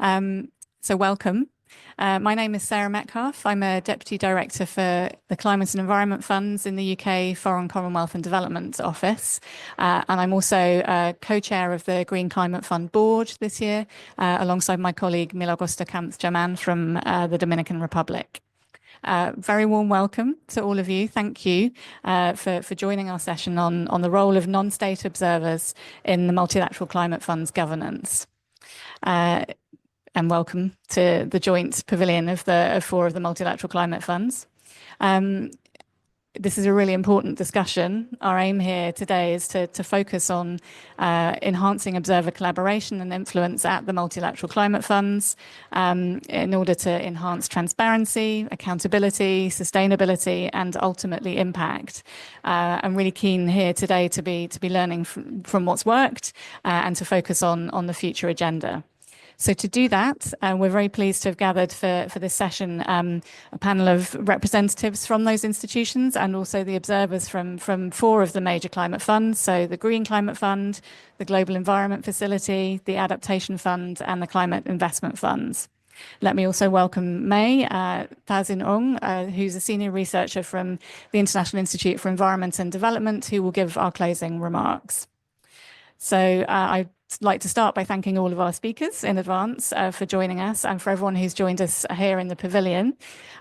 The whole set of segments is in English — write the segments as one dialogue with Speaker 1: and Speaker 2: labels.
Speaker 1: So welcome. My name is Sarah Metcalfe. I'm a Deputy Director for the Climate and Environment Funds in the UK Foreign Commonwealth and Development Office. And I'm also co-chair of the Green Climate Fund Board this year, alongside my colleague Milagros Camps-Jaman from the Dominican Republic. Very warm welcome to all of you. Thank you for joining our session on the role of non-state observers in the Multilateral Climate Fund's governance. And welcome to the joint pavilion of four of the Multilateral Climate Funds. This is a really important discussion. Our aim here today is to focus on enhancing observer collaboration and influence at the Multilateral Climate Funds in order to enhance transparency, accountability, sustainability, and ultimately impact. I'm really keen here today to be learning from what's worked and to focus on the future agenda. So to do that, we're very pleased to have gathered for this session a panel of representatives from those institutions and also the observers from four of the major climate funds, so the Green Climate Fund, the Global Environment Facility, the Adaptation Fund, and the Climate Investment Funds. Let me also welcome May Thazin Ong, who's a senior researcher from the International Institute for Environment and Development, who will give our closing remarks. So I'd like to start by thanking all of our speakers in advance for joining us and for everyone who's joined us here in the pavilion.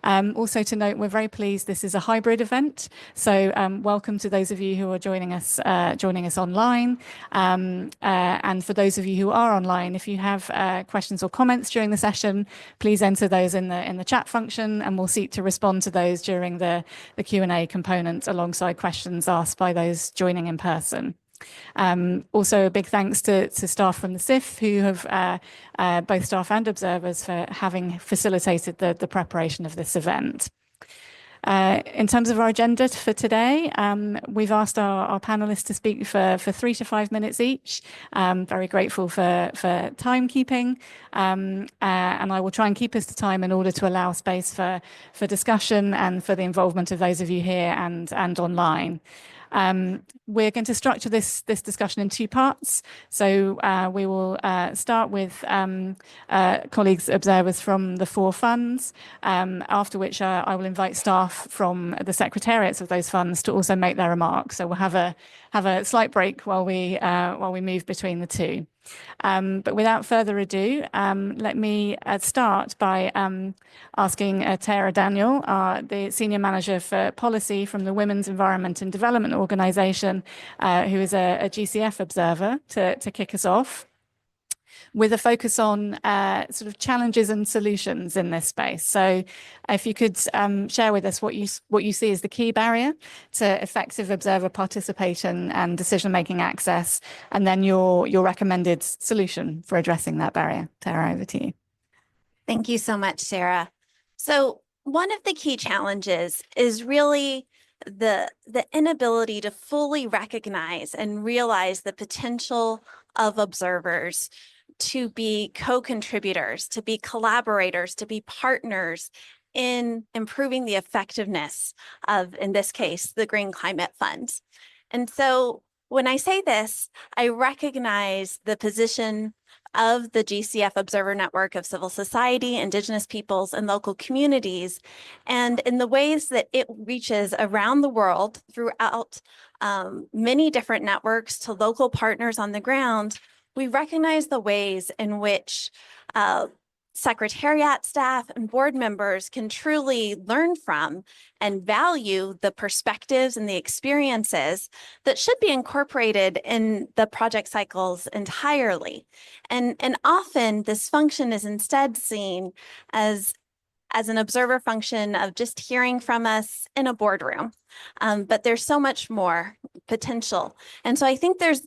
Speaker 1: Also to note, we're very pleased this is a hybrid event. So welcome to those of you who are joining us online. And for those of you who are online, if you have questions or comments during the session, please enter those in the chat function, and we'll seek to respond to those during the Q&A component alongside questions asked by those joining in person. Also, a big thanks to staff from the CIF who have both staff and observers for having facilitated the preparation of this event. In terms of our agenda for today, we've asked our panelists to speak for 3 to 5 minutes each. Very grateful for timekeeping, and I will try and keep us to time in order to allow space for discussion and for the involvement of those of you here and online. We're going to structure this discussion in 2 parts. So we will start with colleagues, observers from the 4 funds, after which I will invite staff from the secretariats of those funds to also make their remarks. So we'll have a slight break while we move between the 2. But without further ado, let me start by asking Tara Daniel, the Senior Manager for Policy from the Women's Environment and Development Organization, who is a GCF observer, to kick us off, with a focus on sort of challenges and solutions in this space. So if you could share with us what you see as the key barrier to effective observer participation and decision-making access, and then your recommended solution for addressing that barrier. Tara, over to you.
Speaker 2: Thank you so much, Sarah. So one of the key challenges is really the inability to fully recognize and realize the potential of observers to be co-contributors, to be collaborators, to be partners in improving the effectiveness of, in this case, the Green Climate Fund. And so when I say this, I recognize the position of the GCF Observer Network of civil society, indigenous peoples, and local communities, and in the ways that it reaches around the world throughout many different networks to local partners on the ground. We recognize the ways in which secretariat staff and board members can truly learn from and value the perspectives and the experiences that should be incorporated in the project cycles entirely. And often this function is instead seen as an observer function of just hearing from us in a boardroom. But there's so much more potential. And so I think there's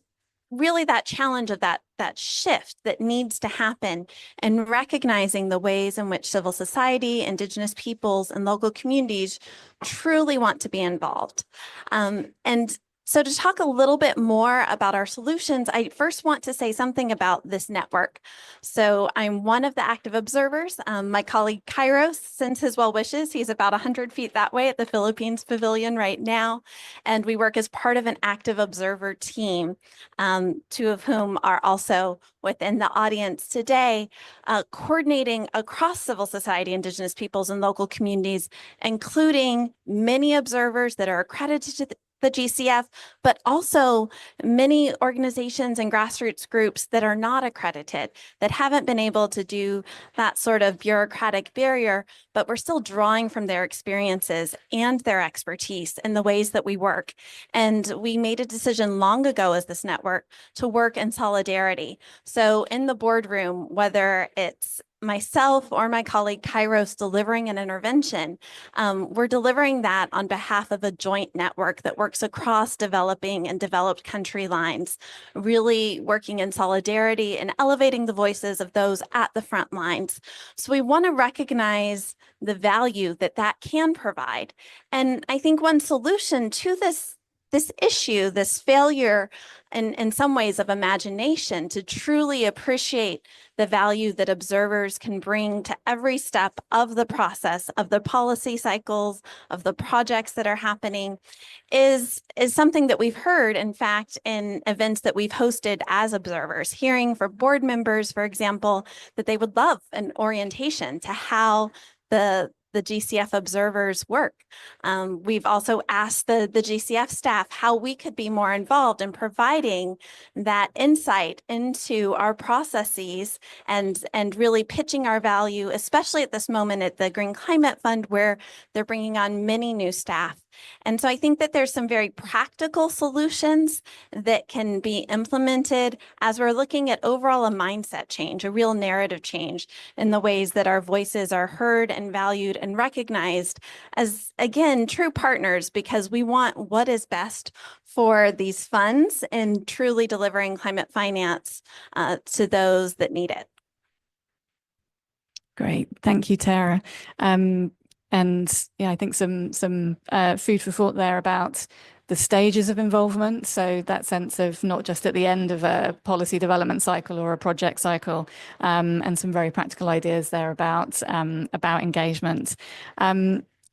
Speaker 2: really that challenge of that shift that needs to happen, and recognizing the ways in which civil society, indigenous peoples, and local communities truly want to be involved. And So to talk a little bit more about our solutions, I first want to say something about this network. So I'm one of the active observers. My colleague Kairos sends his well wishes. He's about 100 feet that way at the Philippines Pavilion right now. And we work as part of an active observer team, two of whom are also within the audience today, coordinating across civil society, Indigenous peoples, and local communities, including many observers that are accredited to the GCF, but also many organizations and grassroots groups that are not accredited, that haven't been able to do that sort of bureaucratic barrier, but we're still drawing from their experiences and their expertise in the ways that we work. And we made a decision long ago as this network to work in solidarity. So in the boardroom, whether it's myself or my colleague Kairos delivering an intervention, we're delivering that on behalf of a joint network that works across developing and developed country lines, really working in solidarity and elevating the voices of those at the front lines. So we want to recognize the value that that can provide. And I think one solution to this issue, this failure in some ways of imagination, to truly appreciate the value that observers can bring to every step of the process, of the policy cycles, of the projects that are happening, is something that we've heard, in fact, in events that we've hosted as observers, hearing from board members, for example, that they would love an orientation to how the GCF observers work. We've also asked the GCF staff how we could be more involved in providing that insight into our processes and really pitching our value, especially at this moment at the Green Climate Fund, where they're bringing on many new staff. And so I think that there's some very practical solutions that can be implemented as we're looking at overall a mindset change, a real narrative change in the ways that our voices are heard and valued and recognized as, again, true partners, because we want what is best for these funds and truly delivering climate finance to those that need it.
Speaker 1: Great, thank you, Tara. And yeah, I think some food for thought there about the stages of involvement. So that sense of not just at the end of a policy development cycle or a project cycle, and some very practical ideas there about engagement.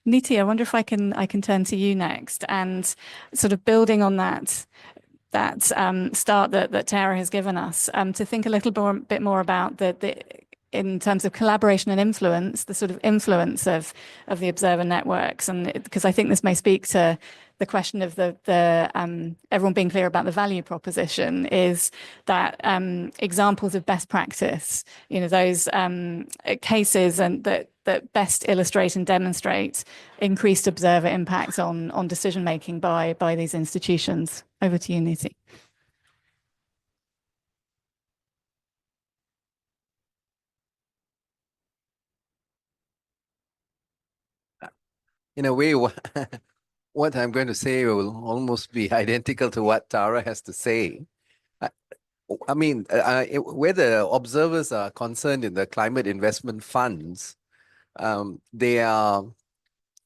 Speaker 1: Niti, I wonder if I can turn to you next, and sort of building on that start that Tara has given us, to think a little bit more about the in terms of collaboration and influence, the sort of influence of the observer networks, and because I think this may speak to the question of everyone being clear about the value proposition, is that examples of best practice, those cases and that best illustrate and demonstrate increased observer impacts on decision making by these institutions. Over to you, Niti.
Speaker 3: In a way, what I'm going to say will almost be identical to what Tara has to say. I mean, where the observers are concerned in the climate investment funds, they are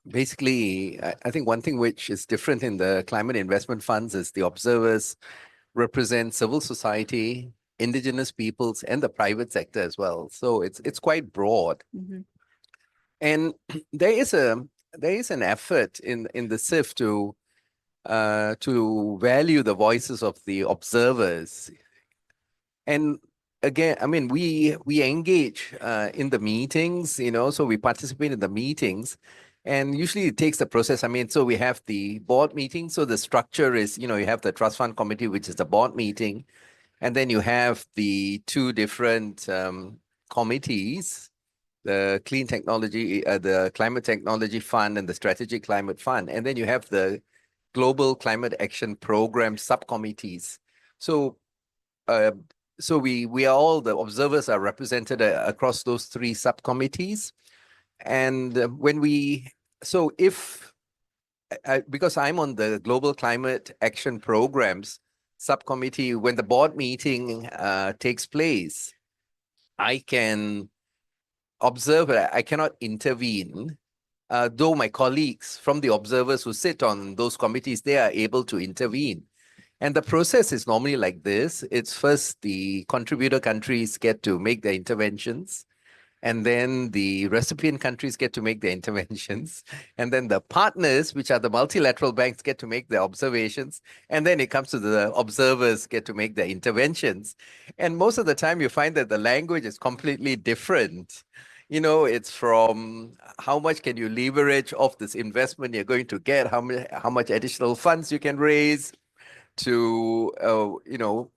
Speaker 3: basically, I think one thing which is different in the climate investment funds is the observers represent civil society, indigenous peoples, and the private sector as well. So it's quite broad. Mm-hmm. And there is an effort in the CIF to value the voices of the observers. And again, I mean, we engage in the meetings, so we participate in the meetings, and usually it takes the process. I mean, so we have the board meeting. So the structure is, you have the trust fund committee, which is the board meeting, and then you have the two different committees, the clean technology, the climate technology fund, and the strategic climate fund. And then you have the global climate action program subcommittees. So we are all, the observers are represented across those three subcommittees. And because I'm on the global climate action programs subcommittee, when the board meeting takes place, I can observe, I cannot intervene, though my colleagues from the observers who sit on those committees, they are able to intervene. And the process is normally like this. It's first the contributor countries get to make their interventions, and then the recipient countries get to make their interventions, and then the partners, which are the multilateral banks, get to make their observations, and then it comes to the observers get to make their interventions. And most of the time you find that the language is completely different. You know, it's from how much can you leverage off this investment you're going to get, how much additional funds you can raise, to you know,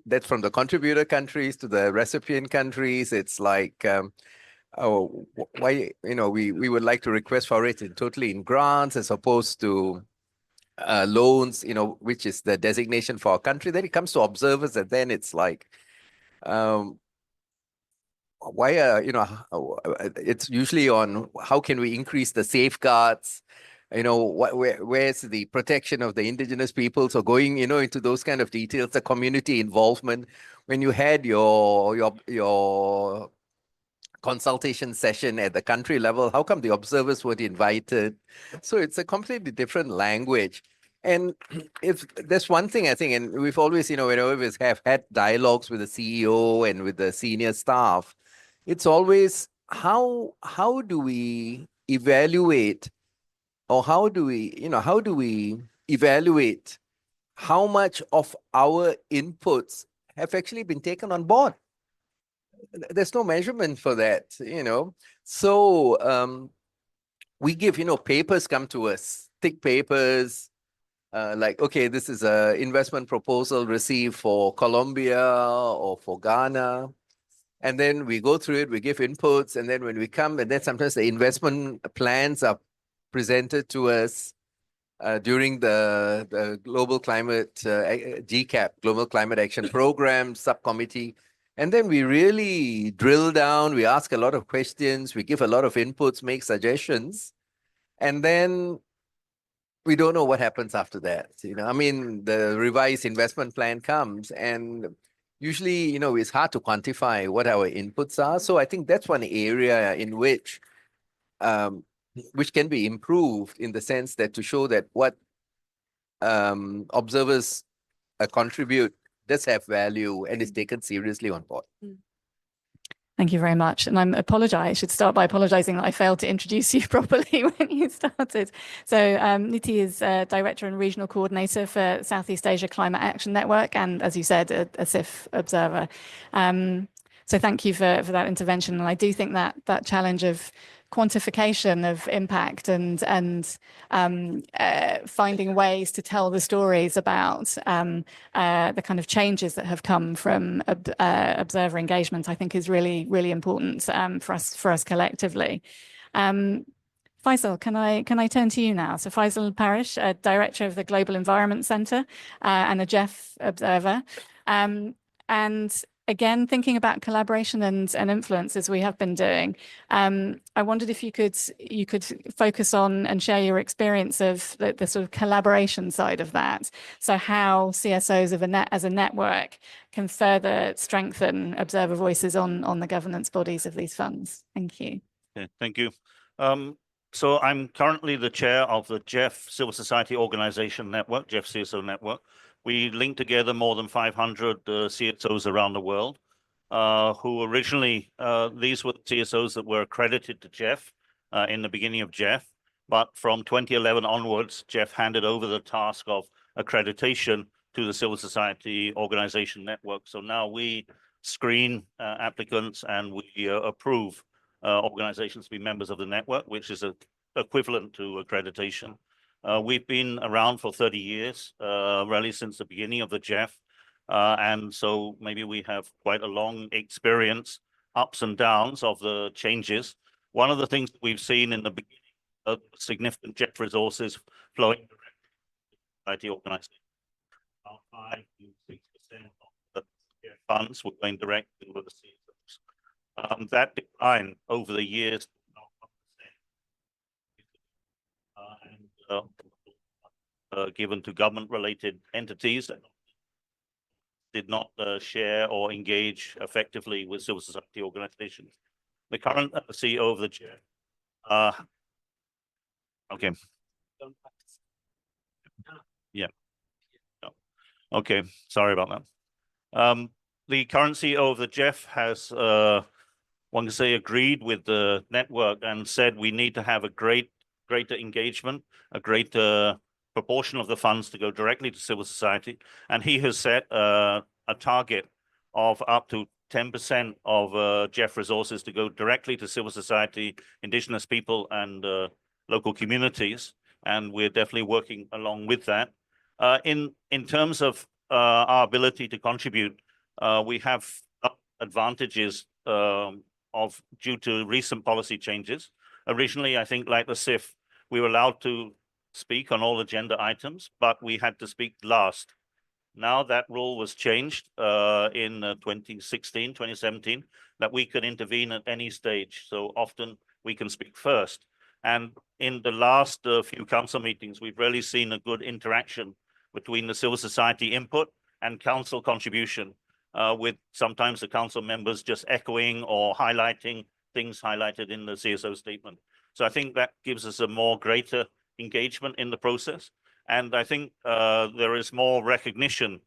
Speaker 3: that's from the contributor countries to the recipient countries. It's like, oh, why, you know, we would like to request for it totally in grants as opposed to loans, you know, which is the designation for our country. Then it comes to observers, and then it's like, why, you know, it's usually on how can we increase the safeguards, you know, where's the protection of the indigenous people? So going, you know, into those kind of details, the community involvement. When you had your consultation session at the country level, how come the observers weren't invited? So it's a completely different language. And if there's one thing I think, and we've always, you know, whenever we have had dialogues with the CEO and with the senior staff, it's always how do we evaluate, or how do we, you know, how do we evaluate how much of our inputs have actually been taken on board? There's no measurement for that, you know. So we give, you know, papers come to us, thick papers, like, okay, this is a investment proposal received for Colombia or for Ghana. And then we go through it, we give inputs, and then when we come, and then sometimes the investment plans are presented to us during the Global Climate, GCAP, Global Climate Action Program Subcommittee. And then we really drill down, we ask a lot of questions, we give a lot of inputs, make suggestions, and then we don't know what happens after that. You know, I mean, the revised investment plan comes, and usually, you know, it's hard to quantify what our inputs are. So I think that's one area in which can be improved, in the sense that to show that what observers contribute does have value and is taken seriously on board.
Speaker 1: Thank you very much. And I should start by apologizing that I failed to introduce you properly when you started. So Niti is Director and Regional Coordinator for Southeast Asia Climate Action Network, and as you said, a CIF observer. So thank you for that intervention. And I do think that challenge of quantification of impact and finding ways to tell the stories about the kind of changes that have come from observer engagement, I think is really, really important for us collectively. Faisal, can I turn to you now? So Faisal Parish, Director of the Global Environment Centre and a GEF observer. And again, thinking about collaboration and influence, as we have been doing, I wondered if you could focus on and share your experience of the sort of collaboration side of that. So how CSOs as a network can further strengthen observer voices on the governance bodies of these funds. Thank you.
Speaker 4: Okay, thank you. So I'm currently the chair of the GEF Civil Society Organization Network, GEF CSO Network. We link together more than 500 CSOs around the world, who originally, these were the CSOs that were accredited to GEF in the beginning of GEF. But from 2011 onwards, GEF handed over the task of accreditation to the Civil Society Organization Network. So now we screen applicants and we approve organizations to be members of the network, which is equivalent to accreditation. We've been around for 30 years, really since the beginning of the GEF. And so maybe we have quite a long experience, ups and downs of the changes. One of the things that we've seen in the beginning of significant GEF resources flowing directly to the organization, about 5 to 6% of the GEF funds were going directly to the CSOs. That declined over the years. Given to government-related entities that did not share or engage effectively with civil society organizations. The current CEO of the GEF Okay. Yeah. No. Okay. Sorry about that. The current CEO of the GEF has, one can say, agreed with the network and said we need to have a greater engagement, a greater proportion of the funds to go directly to civil society. And he has set a target of up to 10% of GEF resources to go directly to civil society, indigenous people, and local communities. And we're definitely working along with that. In terms of our ability to contribute, we have advantages due to recent policy changes. Originally, I think, like the CIF, we were allowed to speak on all agenda items, but we had to speak last. Now that rule was changed in 2016, 2017, that we could intervene at any stage. So often we can speak first. And in the last few council meetings, we've really seen a good interaction between the civil society input and council contribution, with sometimes the council members just echoing or highlighting things highlighted in the CSO statement. So I think that gives us a more greater engagement in the process. And I think there is more recognition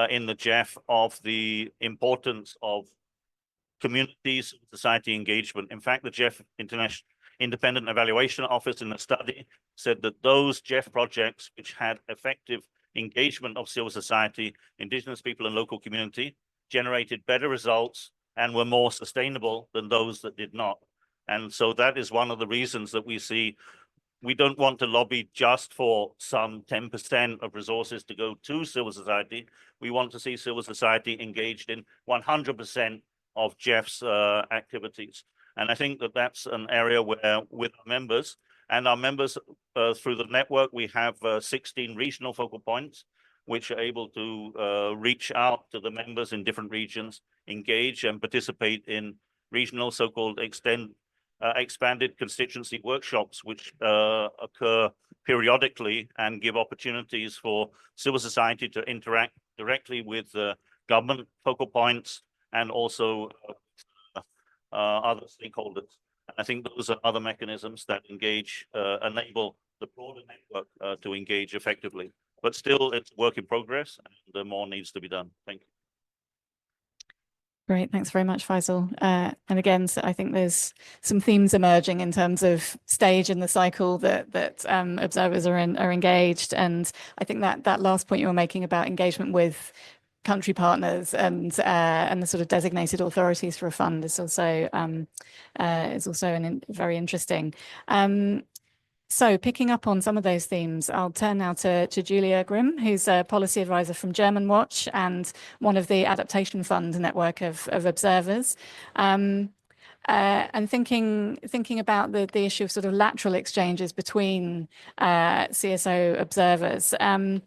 Speaker 4: in the GEF of the importance of communities, society engagement. In fact, the GEF International Independent Evaluation Office in the study said that those GEF projects which had effective engagement of civil society, indigenous people, and local community generated better results and were more sustainable than those that did not. And so that is one of the reasons that we see we don't want to lobby just for some 10% of resources to go to civil society. We want to see civil society engaged in 100% of GEF's activities. And I think that that's an area where with our members through the network, we have 16 regional focal points, which are able to reach out to the members in different regions, engage and participate in regional so-called expanded constituency workshops, which occur periodically and give opportunities for civil society to interact directly with government focal points and also other stakeholders. And I think those are other mechanisms that enable the broader network to engage effectively. But still, it's work in progress, and more needs to be done. Thank you.
Speaker 1: Great, thanks very much, Faisal. And again, so I think there's some themes emerging in terms of stage in the cycle that observers are engaged. And I think that last point you were making about engagement with country partners and the sort of designated authorities for a fund is also very interesting. So picking up on some of those themes, I'll turn now to Julia Grimm, who's a policy advisor from German Watch and one of the Adaptation Fund network of observers. And thinking about the issue of sort of lateral exchanges between CSO observers and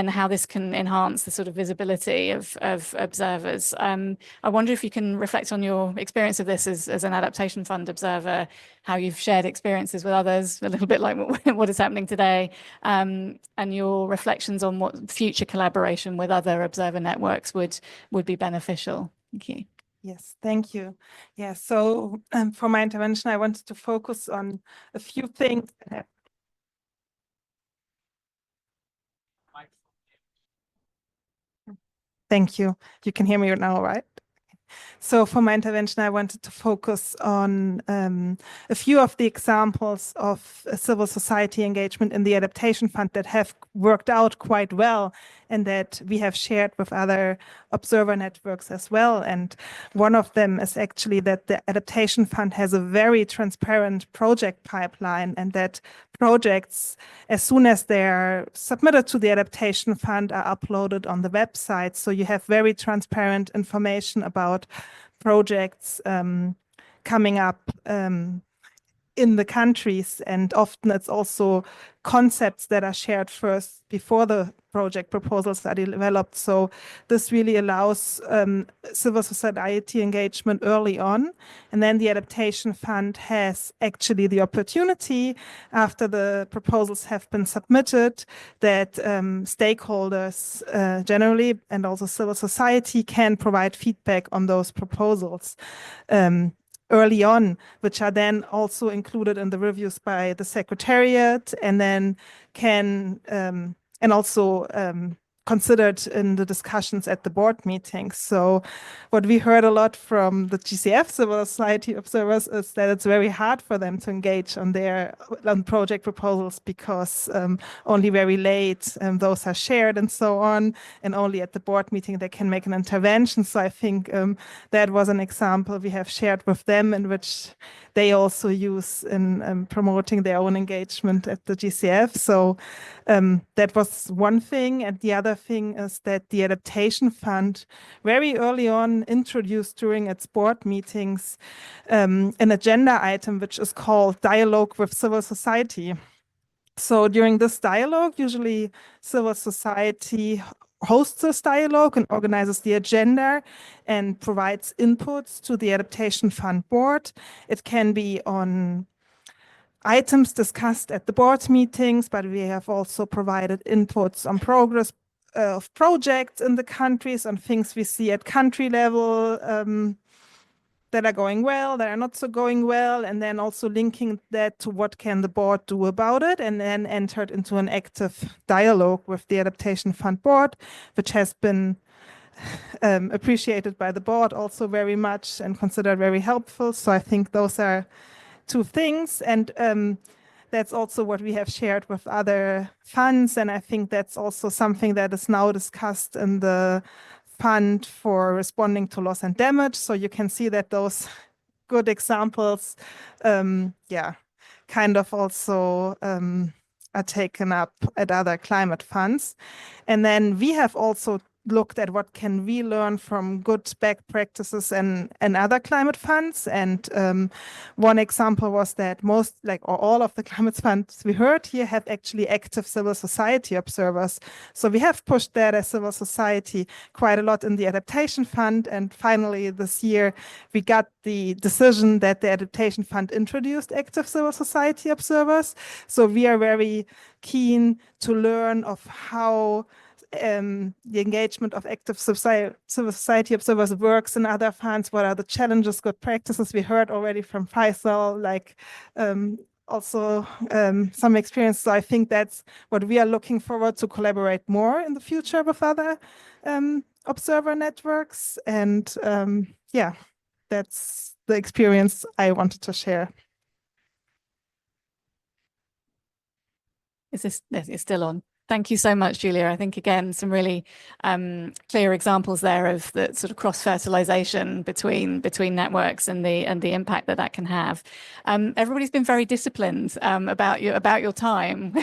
Speaker 1: how this can enhance the sort of visibility of observers. I wonder if you can reflect on your experience of this as an Adaptation Fund observer, how you've shared experiences with others, a little bit like what is happening today, and your reflections on what future collaboration with other observer networks would be beneficial. Thank you.
Speaker 5: Yes, thank you. Yeah, so for my intervention, I wanted to focus on a few things. Thank you. You can hear me now, right? So for my intervention, I wanted to focus on a few of the examples of civil society engagement in the Adaptation Fund that have worked out quite well and that we have shared with other observer networks as well. And one of them is actually that the Adaptation Fund has a very transparent project pipeline, and that projects, as soon as they're submitted to the Adaptation Fund, are uploaded on the website. So you have very transparent information about projects coming up in the countries, and often it's also concepts that are shared first before the project proposals are developed. So this really allows civil society engagement early on. And then the Adaptation Fund has actually the opportunity, after the proposals have been submitted, that stakeholders generally and also civil society can provide feedback on those proposals. early on, which are then also included in the reviews by the Secretariat, and then can and also considered in the discussions at the board meetings. So what we heard a lot from the GCF civil society observers is that it's very hard for them to engage on their project proposals because only very late those are shared and so on, and only at the board meeting they can make an intervention. So I think that was an example we have shared with them, in which they also use in promoting their own engagement at the GCF. So that was one thing. And the other thing is that the Adaptation Fund very early on introduced during its board meetings an agenda item which is called Dialogue with Civil Society. So during this dialogue, usually civil society hosts this dialogue and organizes the agenda and provides inputs to the Adaptation Fund board. It can be on items discussed at the board meetings, but we have also provided inputs on progress of projects in the countries, on things we see at country level that are going well, that are not so going well, and then also linking that to what can the board do about it, and then entered into an active dialogue with the Adaptation Fund board, which has been appreciated by the board also very much and considered very helpful. So I think those are two things, and that's also what we have shared with other funds, and I think that's also something that is now discussed in the fund for responding to loss and damage. So you can see that those good examples, kind of also are taken up at other climate funds. And then we have also looked at what can we learn from good best practices and other climate funds. And one example was that all of the climate funds we heard here have actually active civil society observers. So we have pushed that as civil society quite a lot in the Adaptation Fund. And finally this year, we got the decision that the Adaptation Fund introduced active civil society observers. So we are very keen to learn of how the engagement of active civil society observers works in other funds. What are the challenges, good practices? We heard already from Faisal, also some experience. So I think that's what we are looking forward to collaborate more in the future with other observer networks. And that's the experience I wanted to share.
Speaker 1: It's still on. Thank you so much, Julia. I think, again, some really clear examples there of the sort of cross-fertilization between networks and the impact that can have. Everybody's been very disciplined about your time.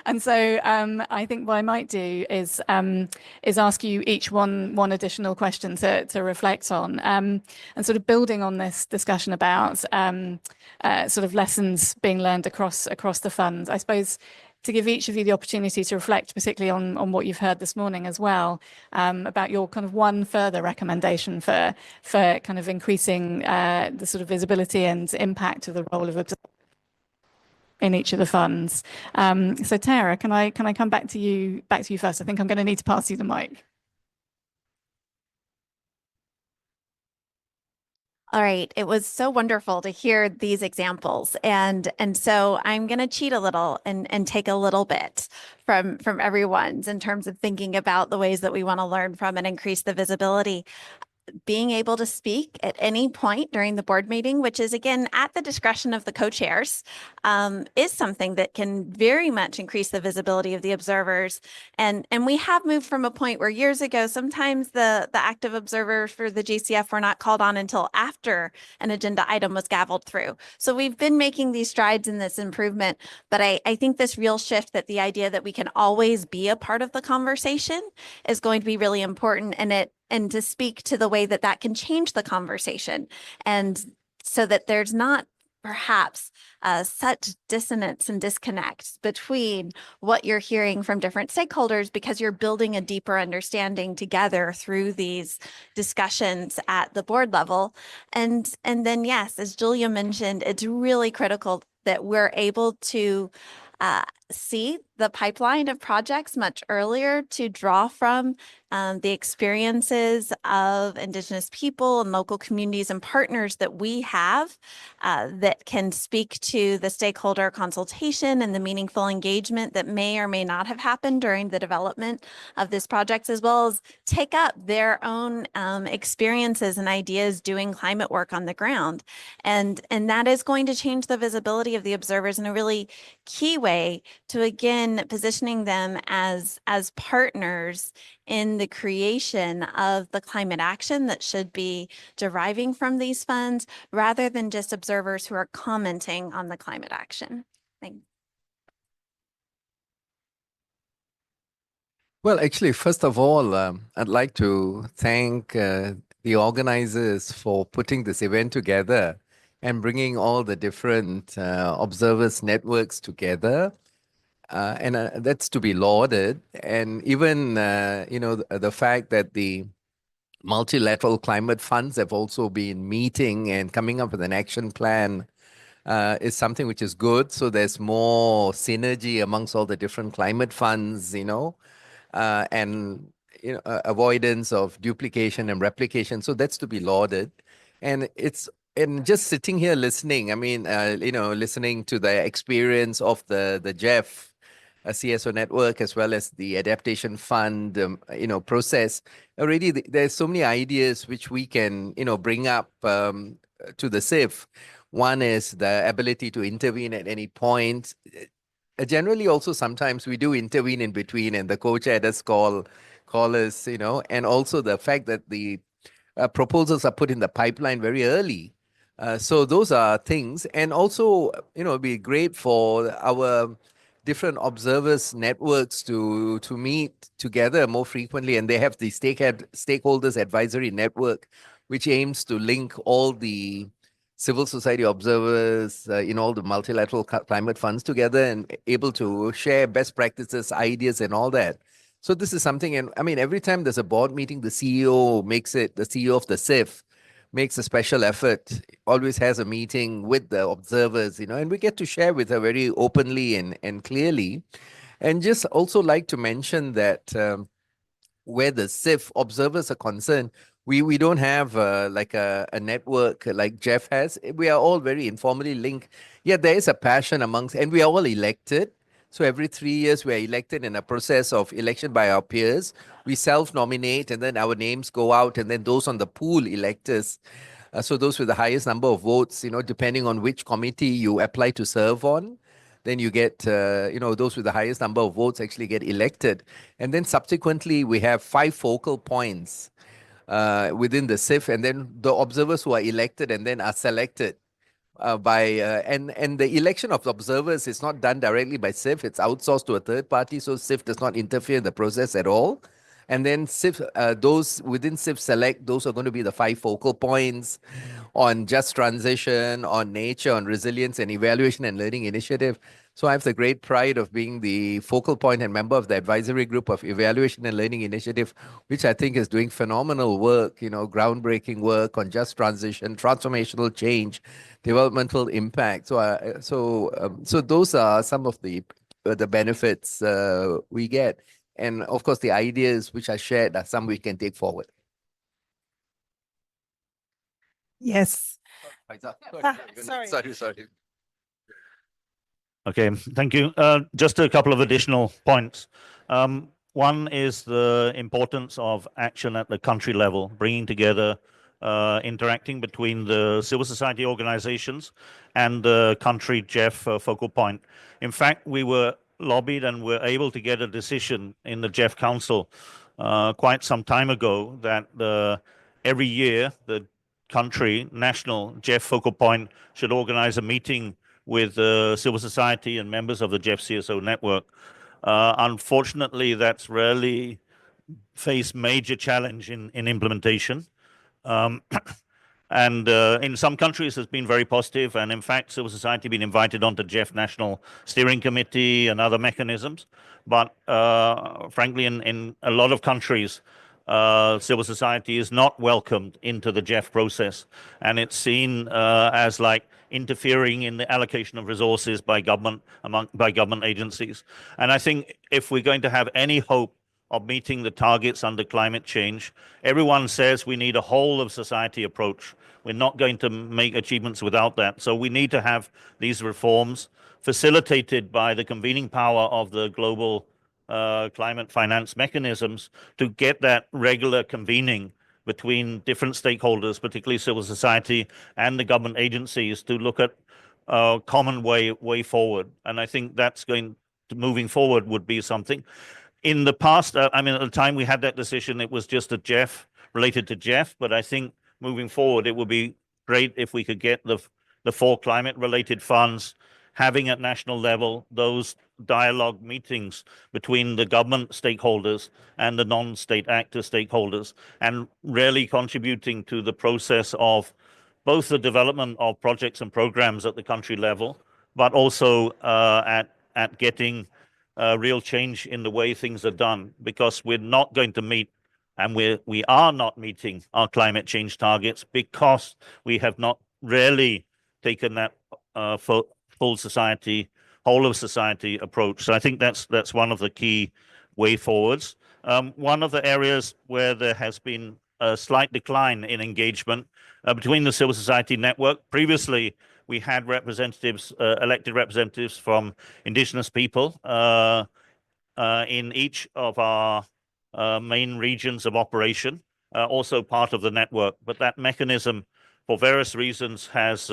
Speaker 1: And so I think what I might do is ask you each one additional question to reflect on, and sort of building on this discussion about sort of lessons being learned across the fund. I suppose, to give each of you the opportunity to reflect particularly on what you've heard this morning as well, about your kind of one further recommendation for kind of increasing the sort of visibility and impact of the role of observers in each of the funds. So Tara, can I come back to you first? I think I'm going to need to pass you the mic.
Speaker 2: All right, it was so wonderful to hear these examples. And so I'm going to cheat a little and take a little bit from everyone's in terms of thinking about the ways that we want to learn from and increase the visibility. Being able to speak at any point during the board meeting, which is, again, at the discretion of the co-chairs, is something that can very much increase the visibility of the observers. And we have moved from a point where years ago, sometimes the active observers for the GCF were not called on until after an agenda item was gavelled through. So we've been making these strides in this improvement, but I think this real shift, that the idea that we can always be a part of the conversation, is going to be really important, and to speak to the way that can change the conversation, and so that there's not perhaps such dissonance and disconnect between what you're hearing from different stakeholders, because you're building a deeper understanding together through these discussions at the board level. And then, yes, as Julia mentioned, it's really critical that we're able to see the pipeline of projects much earlier to draw from the experiences of Indigenous people and local communities and partners that we have that can speak to the stakeholder consultation and the meaningful engagement that may or may not have happened during the development of this project, as well as take up their own experiences and ideas doing climate work on the ground. And that is going to change the visibility of the observers in a really key way to, again, positioning them as partners in the creation of the climate action that should be deriving from these funds, rather than just observers who are commenting on the climate action. Thanks.
Speaker 3: Well, actually, first of all, I'd like to thank the organizers for putting this event together and bringing all the different observers networks together. And that's to be lauded. And even, the fact that the multilateral climate funds have also been meeting and coming up with an action plan is something which is good. So there's more synergy amongst all the different climate funds, and avoidance of duplication and replication. So that's to be lauded. And just sitting here listening, I mean, listening to the experience of the Jeff CSO network, as well as the adaptation fund, process. Already there's so many ideas which we can, bring up to the CIF. One is the ability to intervene at any point. Generally, also sometimes we do intervene in between, and the co-chair does call us, and also the fact that the proposals are put in the pipeline very early. So those are things, and also, it'd be great for our different observers networks to meet together more frequently, and they have the stakeholders advisory network, which aims to link all the civil society observers in all the multilateral climate funds together and able to share best practices, ideas, and all that. So this is something, and I mean, every time there's a board meeting, the CEO of the CIF makes a special effort, always has a meeting with the observers, and we get to share with her very openly and clearly. And just also like to mention that where the CIF observers are concerned, we don't have like a network like Jeff has. We are all very informally linked. Yeah, there is a passion amongst, and we are all elected. So every 3 years, we are elected in a process of election by our peers. We self-nominate, and then our names go out, and then those on the pool elect us. So those with the highest number of votes, depending on which committee you apply to serve on, then you get, those with the highest number of votes actually get elected. And then subsequently, we have 5 focal points within the CIF, and then the observers who are elected and then are selected and the election of the observers is not done directly by CIF. It's outsourced to a third party, so CIF does not interfere in the process at all. And then CIF, those within CIF select, those are going to be the 5 focal points on just transition, on nature, on resilience, and evaluation and learning initiative. So I have the great pride of being the focal point and member of the advisory group of evaluation and learning initiative, which I think is doing phenomenal work, groundbreaking work on just transition, transformational change, developmental impact. So those are some of the benefits we get. And of course, the ideas which are shared are some we can take forward.
Speaker 5: Yes.
Speaker 3: Sorry.
Speaker 4: Okay, thank you. Just a couple of additional points. One is the importance of action at the country level, bringing together, interacting between the civil society organizations and the country Jeff focal point. In fact, we were lobbied and were able to get a decision in the Jeff Council quite some time ago that every year the country national Jeff focal point should organize a meeting with civil society and members of the Jeff CSO network. Unfortunately, that's rarely faced major challenge in implementation. And in some countries, it's been very positive. And in fact, civil society been invited onto Jeff National Steering Committee and other mechanisms. But frankly, in a lot of countries, civil society is not welcomed into the GEF process, and it's seen as like interfering in the allocation of resources by government agencies. And I think if we're going to have any hope of meeting the targets under climate change, everyone says we need a whole of society approach. We're not going to make achievements without that. So we need to have these reforms facilitated by the convening power of the global climate finance mechanisms to get that regular convening between different stakeholders, particularly civil society and the government agencies, to look at a common way forward. And I think that's going to, moving forward, would be something. In the past, I mean, at the time we had that decision, it was just a GEF, related to GEF, but I think moving forward, it would be great if we could get the 4 climate-related funds having at national level those dialogue meetings between the government stakeholders and the non-state actor stakeholders, and really contributing to the process of both the development of projects and programs at the country level, but also at getting real change in the way things are done, because we're not going to meet, and we are not meeting our climate change targets because we have not really taken that full society, whole of society approach. So I think that's one of the key way forwards. One of the areas where there has been a slight decline in engagement between the civil society network. Previously, we had representatives, elected representatives from Indigenous people in each of our main regions of operation, also part of the network. But that mechanism, for various reasons, has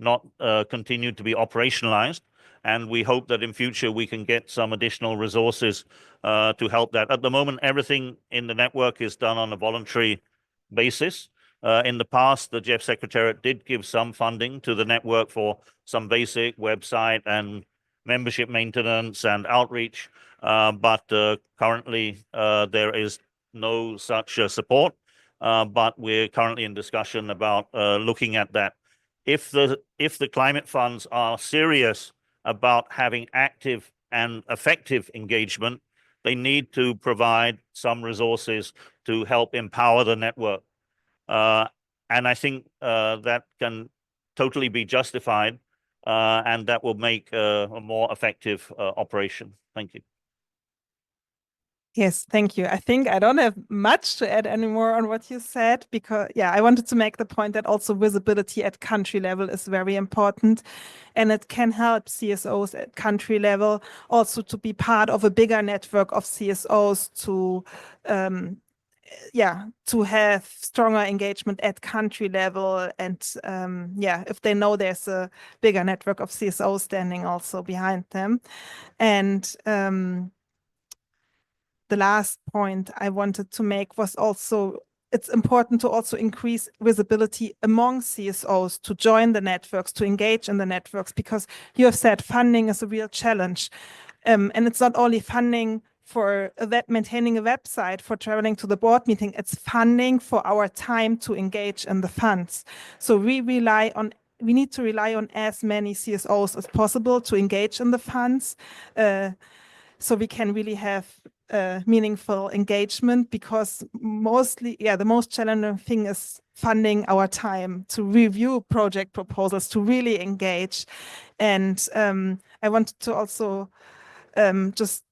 Speaker 4: not continued to be operationalized. And we hope that in future we can get some additional resources to help that. At the moment, everything in the network is done on a voluntary basis. In the past, the GEF Secretariat did give some funding to the network for some basic website and membership maintenance and outreach, but currently there is no such support, but we're currently in discussion about looking at that. If the climate funds are serious about having active and effective engagement, they need to provide some resources to help empower the network. And I think that can totally be justified, and that will make a more effective operation. Thank you.
Speaker 5: Yes, thank you. I think I don't have much to add anymore on what you said, because, yeah, I wanted to make the point that also visibility at country level is very important, and it can help CSOs at country level also to be part of a bigger network of CSOs to to have stronger engagement at country level. And if they know there's a bigger network of CSOs standing also behind them. And the last point I wanted to make was also, it's important to also increase visibility among CSOs to join the networks, to engage in the networks, because you have said funding is a real challenge. And it's not only funding for maintaining a website, for traveling to the board meeting, it's funding for our time to engage in the funds. So we need to rely on as many CSOs as possible to engage in the funds, so we can really have meaningful engagement, because mostly, the most challenging thing is funding our time to review project proposals, to really engage. And I wanted to also just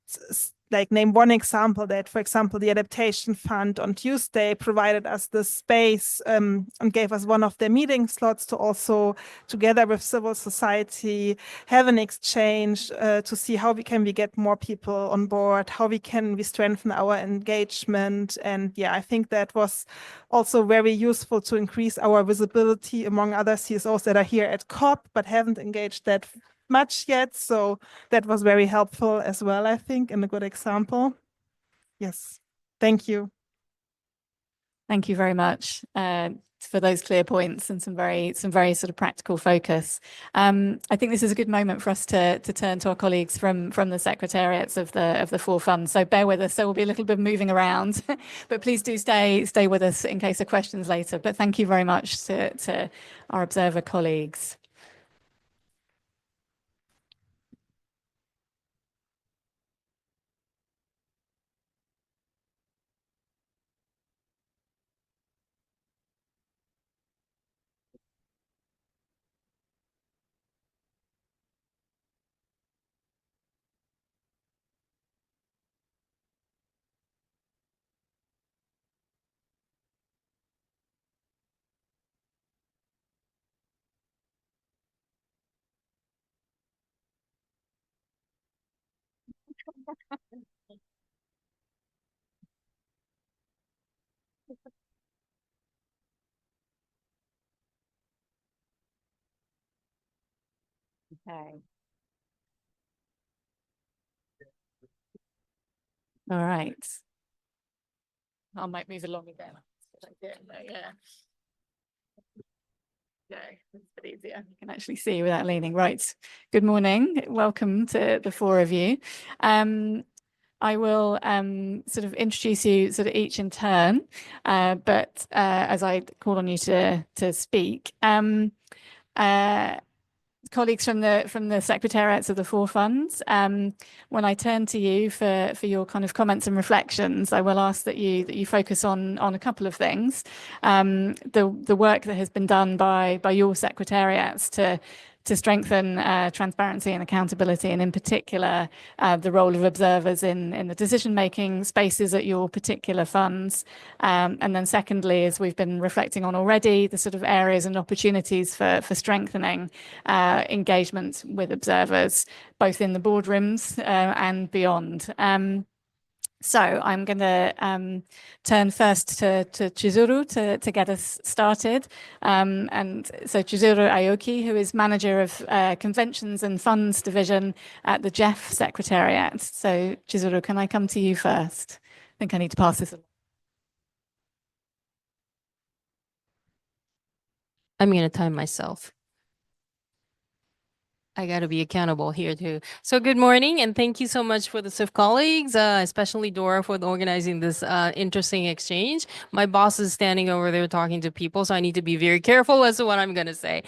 Speaker 5: name one example that, for example, the Adaptation Fund on Tuesday provided us the space and gave us one of their meeting slots to also, together with civil society, have an exchange to see how we get more people on board, how we strengthen our engagement. And I think that was also very useful to increase our visibility among other CSOs that are here at COP but haven't engaged that much yet. So that was very helpful as well, I think, and a good example. Yes, thank you.
Speaker 1: Thank you very much for those clear points and some very sort of practical focus. I think this is a good moment for us to turn to our colleagues from the secretariats of the 4 funds. So bear with us. There will be a little bit of moving around, but please do stay with us in case of questions later. But thank you very much to our observer colleagues. Okay. All right. I might move along again. Yeah. Okay, it's a bit easier. You can actually see without leaning. Right. Good morning. Welcome to the four of you. I will sort of introduce you sort of each in turn, but as I call on you to speak. Colleagues from the secretariats of the four funds, when I turn to you for your kind of comments and reflections, I will ask that you focus on a couple of things. The work that has been done by your secretariats to strengthen transparency and accountability, and in particular, the role of observers in the decision-making spaces at your particular funds. And then secondly, as we've been reflecting on already, the sort of areas and opportunities for strengthening engagement with observers, both in the boardrooms and beyond. So I'm going to turn first to Chizuru to get us started. And so Chizuru Aoki, who is manager of Conventions and Funds Division at the CIF Secretariat. So Chizuru, can I come to you first? I think I need to pass this along.
Speaker 6: I'm going to time myself. I got to be accountable here too. So good morning, and thank you so much for the CIF colleagues, especially Dora for organizing this interesting exchange. My boss is standing over there talking to people, so I need to be very careful as to what I'm going to say.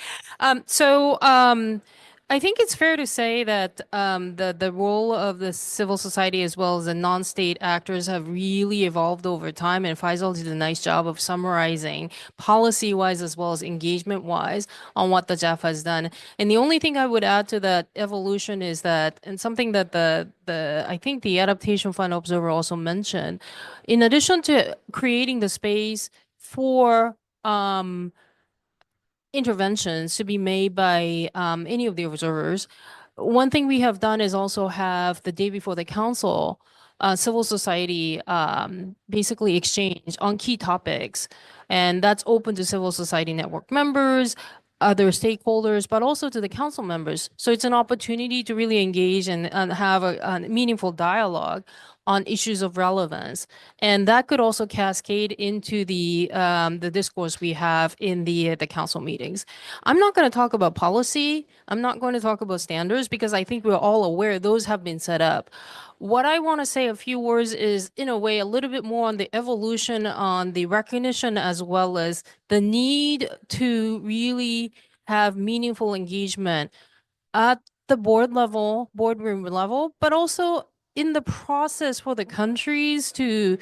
Speaker 6: I think it's fair to say that the role of the civil society as well as the non-state actors have really evolved over time, and Faisal did a nice job of summarizing policy-wise as well as engagement-wise on what the CIF has done. And the only thing I would add to that evolution is that, and something that I think the Adaptation Fund Observer also mentioned, in addition to creating the space for interventions to be made by any of the observers, one thing we have done is also have the day before the council, civil society basically exchange on key topics. And that's open to civil society network members, other stakeholders, but also to the council members. So it's an opportunity to really engage and have a meaningful dialogue on issues of relevance. And that could also cascade into the discourse we have in the council meetings. I'm not going to talk about policy. I'm not going to talk about standards because I think we're all aware those have been set up. What I want to say a few words is, in a way, a little bit more on the evolution, on the recognition, as well as the need to really have meaningful engagement at the boardroom level, but also in the process for the countries to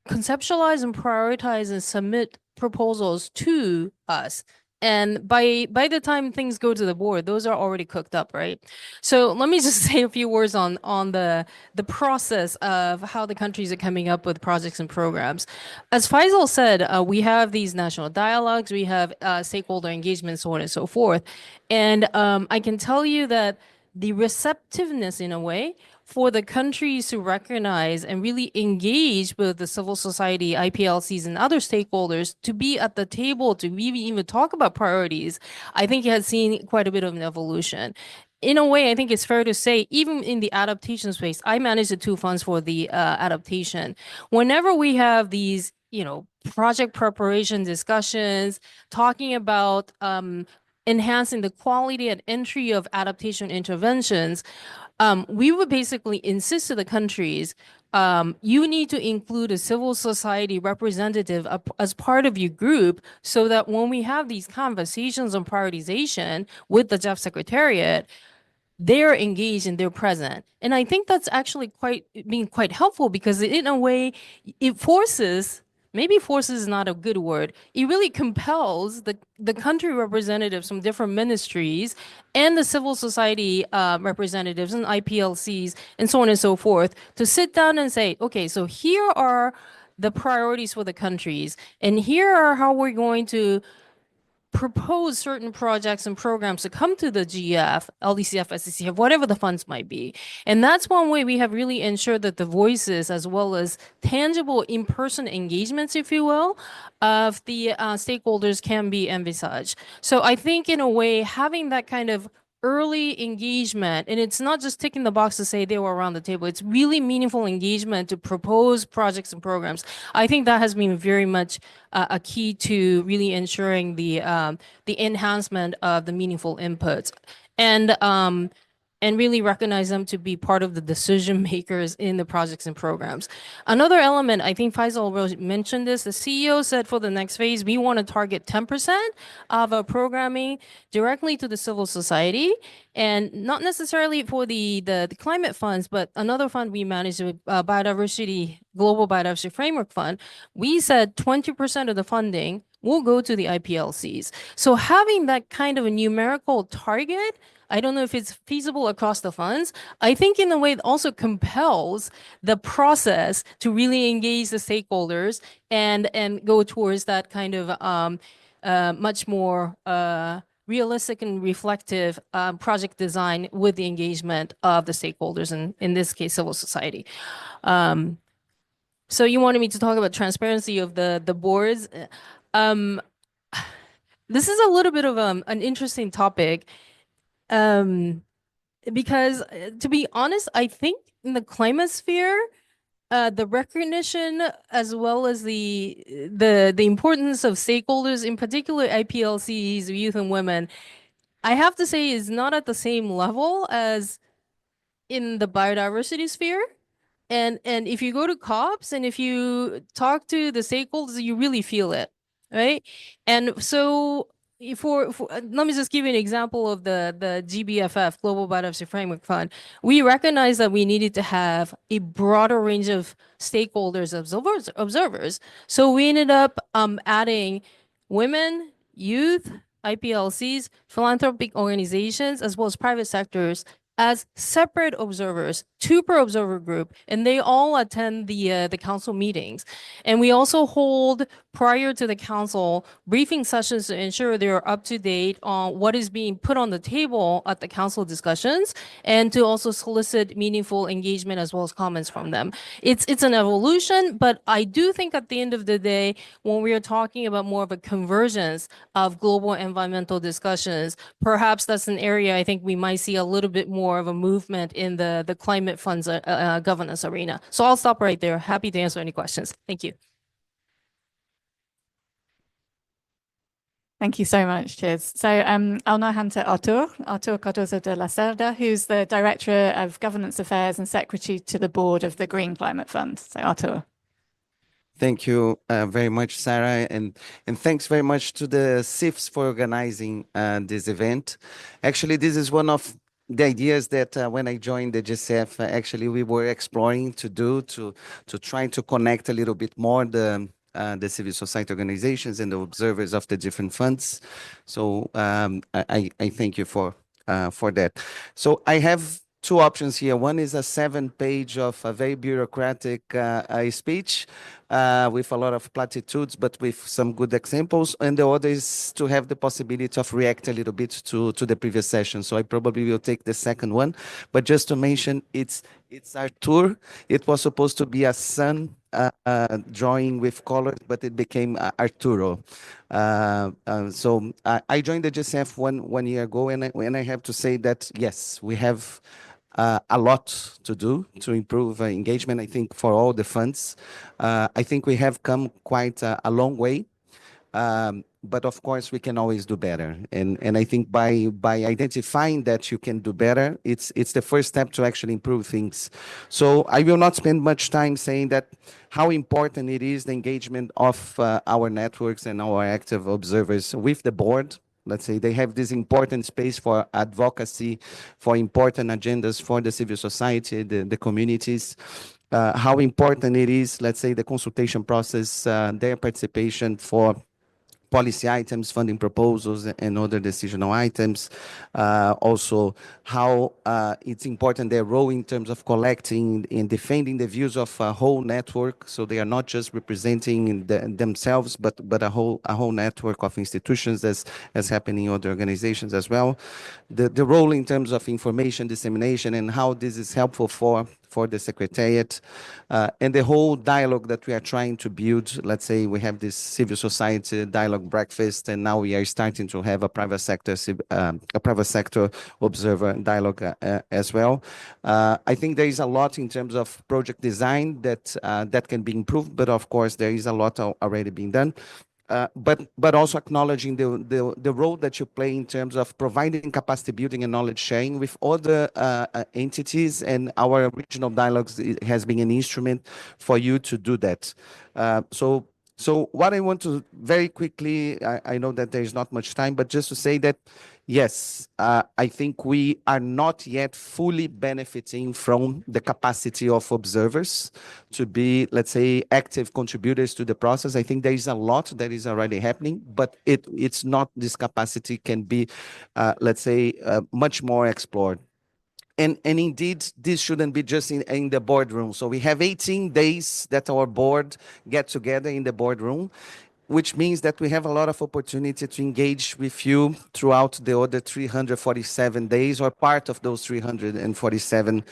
Speaker 6: conceptualize and prioritize and submit proposals to us. And by the time things go to the board, those are already cooked up, right? So let me just say a few words on the process of how the countries are coming up with projects and programs. As Faisal said, we have these national dialogues, we have stakeholder engagement, so on and so forth. And I can tell you that the receptiveness, in a way, for the countries to recognize and really engage with the civil society, IPLCs, and other stakeholders to be at the table to maybe even talk about priorities, I think it has seen quite a bit of an evolution. In a way, I think it's fair to say, even in the adaptation space, I manage the two funds for the adaptation. Whenever we have these, project preparation discussions, talking about enhancing the quality and entry of adaptation interventions, we would basically insist to the countries, you need to include a civil society representative as part of your group so that when we have these conversations on prioritization with the CIF Secretariat, they're engaged and they're present. And I think that's actually being quite helpful because in a way, it forces, maybe forces is not a good word, it really compels the country representatives from different ministries and the civil society representatives and IPLCs and so on and so forth to sit down and say, okay, so here are the priorities for the countries, and here are how we're going to propose certain projects and programs to come to the GF, LDCF, SCCF, whatever the funds might be. And that's one way we have really ensured that the voices, as well as tangible in-person engagements, if you will, of the stakeholders can be envisaged. So I think in a way, having that kind of early engagement, and it's not just ticking the box to say they were around the table, it's really meaningful engagement to propose projects and programs. I think that has been very much a key to really ensuring the enhancement of the meaningful inputs. And really recognize them to be part of the decision makers in the projects and programs. Another element, I think Faisal already mentioned this, the CEO said for the next phase, we want to target 10% of our programming directly to the civil society, and not necessarily for the climate funds, but another fund we manage, biodiversity, Global Biodiversity Framework Fund. We said 20% of the funding will go to the IPLCs. So having that kind of a numerical target, I don't know if it's feasible across the funds. I think in a way it also compels the process to really engage the stakeholders and go towards that kind of much more realistic and reflective project design with the engagement of the stakeholders, and in this case, civil society. So you wanted me to talk about transparency of the boards. This is a little bit of an interesting topic. Because to be honest, I think in the climate sphere, the recognition as well as the importance of stakeholders, in particular IPLCs, youth and women, I have to say is not at the same level as in the biodiversity sphere. And if you go to COPs and if you talk to the stakeholders, you really feel it, right? And so let me just give you an example of the GBFF, Global Biodiversity Framework Fund. We recognized that we needed to have a broader range of stakeholders, observers. So we ended up adding women, youth, IPLCs, philanthropic organizations, as well as private sectors as separate observers, 2 per observer group, and they all attend the council meetings. And we also hold, prior to the council, briefing sessions to ensure they're up to date on what is being put on the table at the council discussions, and to also solicit meaningful engagement as well as comments from them. It's an evolution, but I do think at the end of the day, when we are talking about more of a convergence of global environmental discussions, perhaps that's an area I think we might see a little bit more of a movement in the climate funds governance arena. So I'll stop right there. Happy to answer any questions. Thank you.
Speaker 1: Thank you so much, Chiz. So I'll now hand to Artur Cardozo de la Cerda, who's the Director of Governance Affairs and Secretary to the Board of the Green Climate Fund. So Artur.
Speaker 7: Thank you very much, Sarah, and thanks very much to the CIFs for organizing this event. Actually, this is one of the ideas that when I joined the GCF, actually we were exploring to try to connect a little bit more the civil society organizations and the observers of the different funds. So I thank you for that. So I have 2 options here. One is a 7-page of a very bureaucratic speech with a lot of platitudes, but with some good examples. And the other is to have the possibility of react a little bit to the previous session. So I probably will take the second one. But just to mention, it's Artur. It was supposed to be a sun drawing with colors, but it became Arturo. So I joined the GCF one year ago, and I have to say that, yes, we have a lot to do to improve engagement, I think, for all the funds. I think we have come quite a long way, but of course we can always do better. And I think by identifying that you can do better, it's the first step to actually improve things. So I will not spend much time saying that how important it is, the engagement of our networks and our active observers with the board. Let's say they have this important space for advocacy, for important agendas for the civil society, the communities. How important it is, let's say, the consultation process, their participation for policy items, funding proposals, and other decisional items. Also, how it's important their role in terms of collecting and defending the views of a whole network. So they are not just representing themselves, but a whole network of institutions, as happening in other organizations as well. The role in terms of information dissemination and how this is helpful for the Secretariat, and the whole dialogue that we are trying to build. Let's say we have this civil society dialogue breakfast, and now we are starting to have a private sector observer dialogue as well. I think there is a lot in terms of project design that can be improved, but of course there is a lot already being done. But also acknowledging the role that you play in terms of providing capacity building and knowledge sharing with other entities, and our regional dialogues has been an instrument for you to do that. So what I want to very quickly, I know that there is not much time, but just to say that, yes, I think we are not yet fully benefiting from the capacity of observers to be, let's say, active contributors to the process. I think there is a lot that is already happening, but it's not, this capacity can be, let's say, much more explored. And indeed, this shouldn't be just in the boardroom. So we have 18 days that our board get together in the boardroom, which means that we have a lot of opportunity to engage with you throughout the other 347 days, or part of those 347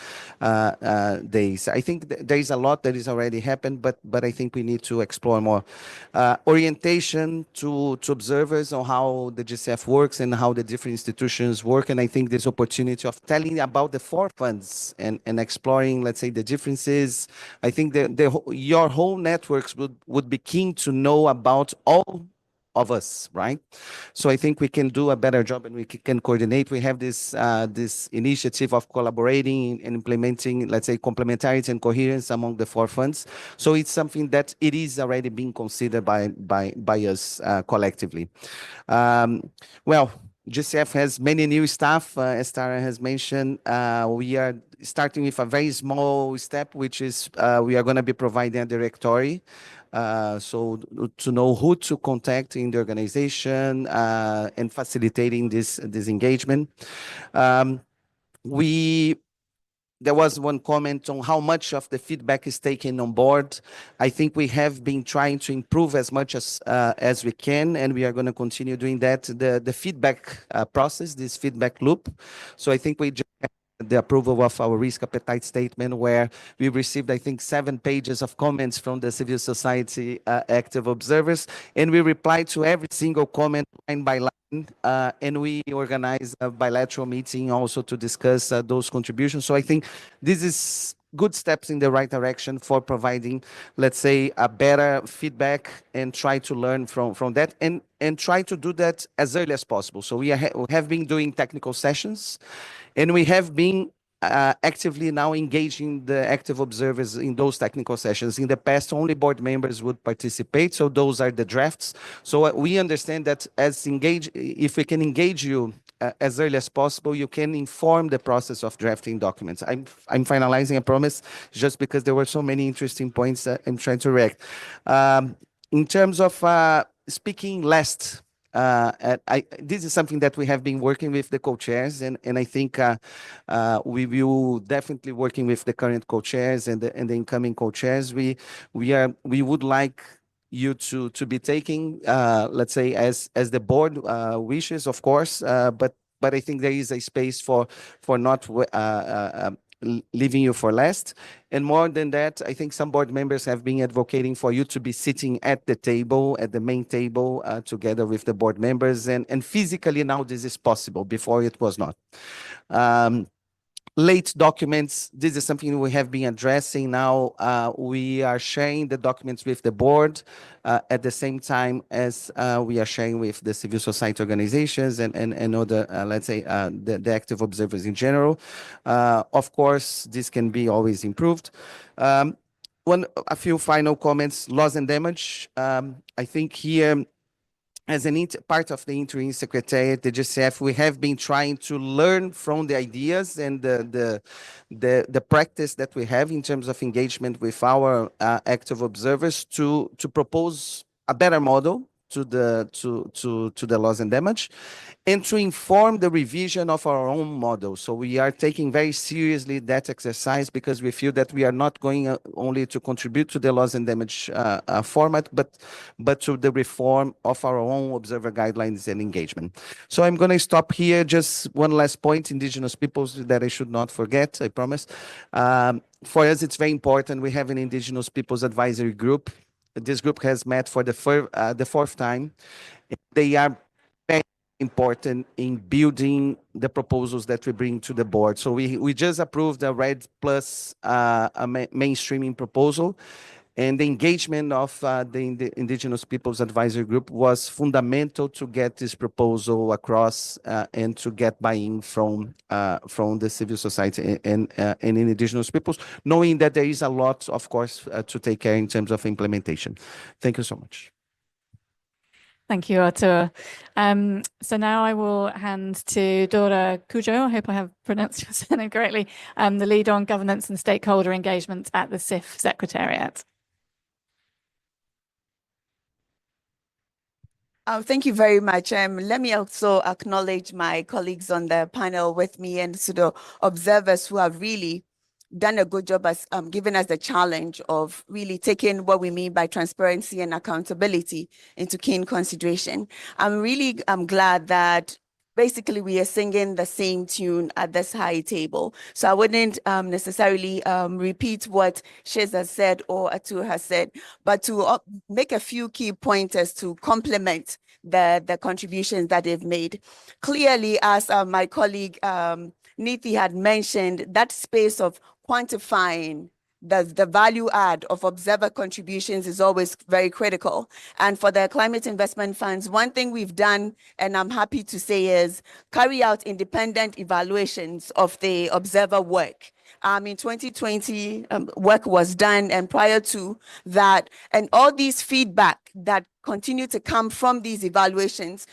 Speaker 7: days. I think there is a lot that is already happened, but I think we need to explore more. Orientation to observers on how the GCF works and how the different institutions work. And I think this opportunity of telling about the 4 funds and exploring, let's say, the differences. I think your whole networks would be keen to know about all of us, right? So I think we can do a better job, and we can coordinate. We have this initiative of collaborating and implementing, let's say, complementarity and coherence among the 4 funds. So it's something that it is already being considered by us collectively. Well, GCF has many new staff, as Tara has mentioned. We are starting with a very small step, which is we are going to be providing a directory. So to know who to contact in the organization, and facilitating this engagement. There was one comment on how much of the feedback is taken on board. I think we have been trying to improve as much as we can, and we are going to continue doing that. The feedback process, this feedback loop. So I think we just the approval of our risk appetite statement, where we received, I think, 7 pages of comments from the civil society active observers, and we replied to every single comment line by line, and we organized a bilateral meeting also to discuss those contributions. So I think this is good steps in the right direction for providing, let's say, a better feedback, and try to learn from that, and try to do that as early as possible. So we have been doing technical sessions, and we have been actively now engaging the active observers in those technical sessions. In the past, only board members would participate, so those are the drafts. So we understand that if we can engage you as early as possible, you can inform the process of drafting documents. I'm finalizing, I promise, just because there were so many interesting points that I'm trying to react. In terms of speaking last, this is something that we have been working with the co-chairs, and I think we will definitely working with the current co-chairs and the incoming co-chairs. We would like you to be taking, let's say, as the board wishes, of course, but I think there is a space for not leaving you for last. And more than that, I think some board members have been advocating for you to be sitting at the table, at the main table, together with the board members. And physically now this is possible. Before it was not. Late documents, this is something we have been addressing now. We are sharing the documents with the board at the same time as we are sharing with the civil society organizations and other, let's say, the active observers in general. Of course, this can be always improved. A few final comments, loss and damage. I think here, as part of the interim secretariat, the GCF, we have been trying to learn from the ideas and the practice that we have in terms of engagement with our active observers to propose a better model to the loss and damage, and to inform the revision of our own model. So we are taking very seriously that exercise because we feel that we are not going only to contribute to the loss and damage format, but to the reform of our own observer guidelines and engagement. So I'm going to stop here. Just one last point, indigenous peoples that I should not forget, I promise. For us, it's very important. We have an indigenous peoples advisory group. This group has met for the fourth time. They are very important in building the proposals that we bring to the board. So we just approved a RED Plus mainstreaming proposal, and the engagement of the Indigenous Peoples Advisory Group was fundamental to get this proposal across and to get buy-in from the civil society and indigenous peoples, knowing that there is a lot, of course, to take care in terms of implementation. Thank you so much.
Speaker 1: Thank you, Artur. So now I will hand to Dora Cujo, I hope I have pronounced your surname correctly, the lead on governance and stakeholder engagement at the CIF Secretariat.
Speaker 8: Thank you very much. Let me also acknowledge my colleagues on the panel with me and to the observers who have really done a good job as giving us the challenge of really taking what we mean by transparency and accountability into keen consideration. I'm glad that basically we are singing the same tune at this high table. So I wouldn't necessarily repeat what Shiz has said or Artur has said, but to make a few key pointers to complement the contributions that they've made. Clearly, as my colleague Nithi had mentioned, that space of quantifying the value add of observer contributions is always very critical. And for the climate investment funds, one thing we've done, and I'm happy to say, is carry out independent evaluations of the observer work. In 2020, work was done, and prior to that, and all these feedback that continue to come from these evaluations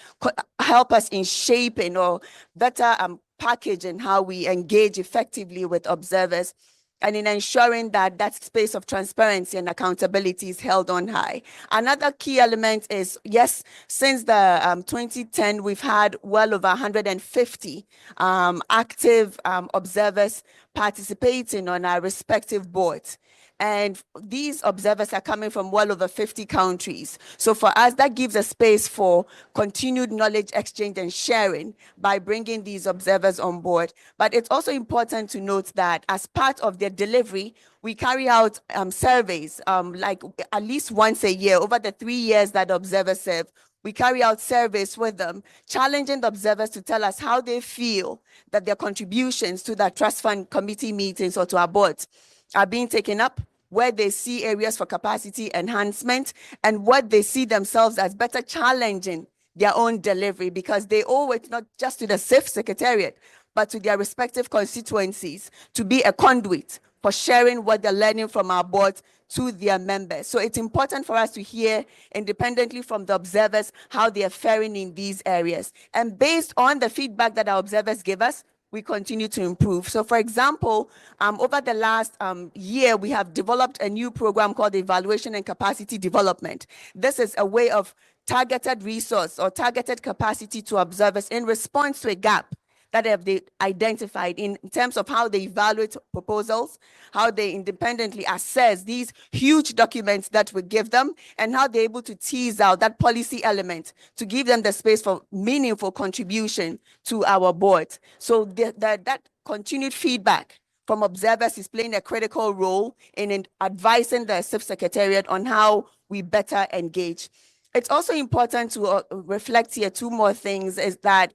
Speaker 8: help us in shaping or better packaging how we engage effectively with observers, and in ensuring that that space of transparency and accountability is held on high. Another key element is, yes, since the 2010, we've had well over 150 active observers participating on our respective boards. And these observers are coming from well over 50 countries. So for us, that gives a space for continued knowledge exchange and sharing by bringing these observers on board. But it's also important to note that as part of their delivery, we carry out surveys like at least once a year. Over the 3 years that observers serve, we carry out surveys with them, challenging the observers to tell us how they feel that their contributions to the trust fund committee meetings or to our boards are being taken up, where they see areas for capacity enhancement, and what they see themselves as better challenging their own delivery, because they owe it not just to the CIF Secretariat, but to their respective constituencies to be a conduit for sharing what they're learning from our board to their members. So it's important for us to hear independently from the observers how they are faring in these areas. And based on the feedback that our observers give us, we continue to improve. So for example, over the last year, we have developed a new program called Evaluation and Capacity Development. This is a way of targeted resource or targeted capacity to observers in response to a gap that have they identified in terms of how they evaluate proposals, how they independently assess these huge documents that we give them, and how they're able to tease out that policy element to give them the space for meaningful contribution to our board. So that continued feedback from observers is playing a critical role in advising the CIF Secretariat on how we better engage. It's also important to reflect here two more things, is that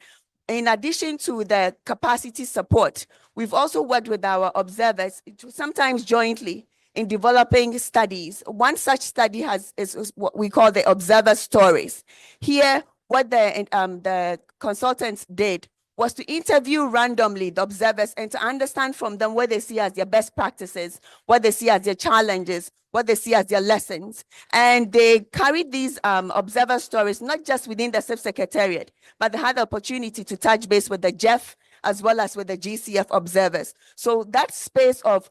Speaker 8: in addition to the capacity support, we've also worked with our observers, sometimes jointly, in developing studies. One such study is what we call the observer stories. Here, what the consultants did was to interview randomly the observers and to understand from them what they see as their best practices, what they see as their challenges, what they see as their lessons. And they carried these observer stories, not just within the CIF Secretariat, but they had the opportunity to touch base with the GEF as well as with the GCF observers. So that space of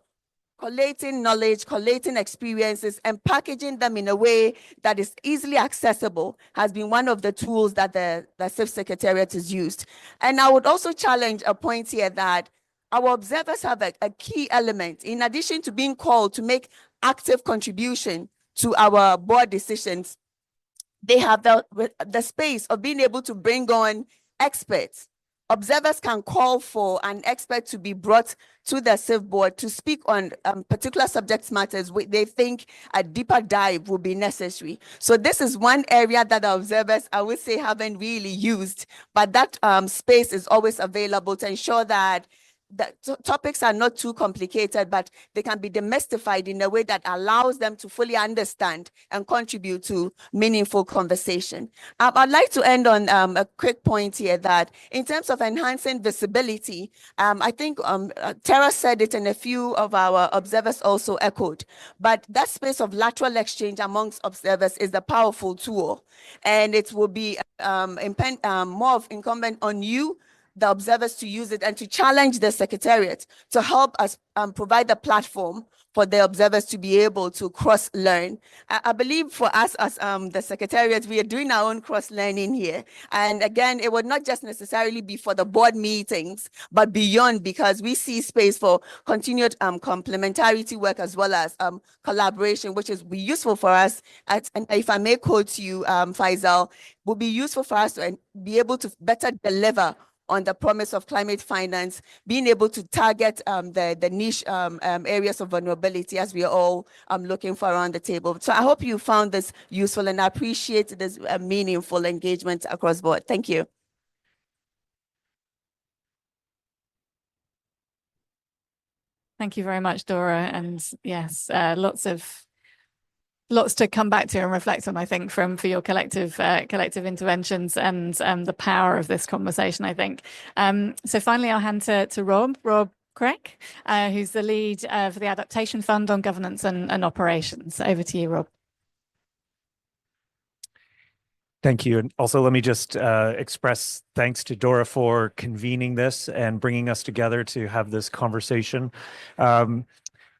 Speaker 8: collating knowledge, collating experiences, and packaging them in a way that is easily accessible has been one of the tools that the CIF Secretariat has used. And I would also challenge a point here that our observers have a key element. In addition to being called to make active contribution to our board decisions, they have the space of being able to bring on experts. Observers can call for an expert to be brought to the CIF board to speak on particular subject matters where they think a deeper dive will be necessary. So this is one area that our observers, I would say, haven't really used, but that space is always available to ensure that the topics are not too complicated, but they can be demystified in a way that allows them to fully understand and contribute to meaningful conversation. I'd like to end on a quick point here that in terms of enhancing visibility, I think Tara said it and a few of our observers also echoed, but that space of lateral exchange amongst observers is a powerful tool, and it will be more incumbent on you, the observers, to use it and to challenge the Secretariat to help us provide the platform for the observers to be able to cross-learn. I believe for us as the Secretariat, we are doing our own cross-learning here. And again, it would not just necessarily be for the board meetings, but beyond, because we see space for continued complementarity work as well as collaboration, which is be useful for us. And if I may quote you, Faisal, will be useful for us to be able to better deliver on the promise of climate finance, being able to target the niche areas of vulnerability as we are all looking for around the table. So I hope you found this useful, and I appreciate this meaningful engagement across board. Thank you.
Speaker 1: Thank you very much, Dora. And yes, lots to come back to and reflect on, I think, for your collective interventions and the power of this conversation, I think. So finally, I'll hand to Rob Craig, who's the lead for the Adaptation Fund on Governance and Operations. Over to you, Rob.
Speaker 9: Thank you. And also, let me just express thanks to Dora for convening this and bringing us together to have this conversation.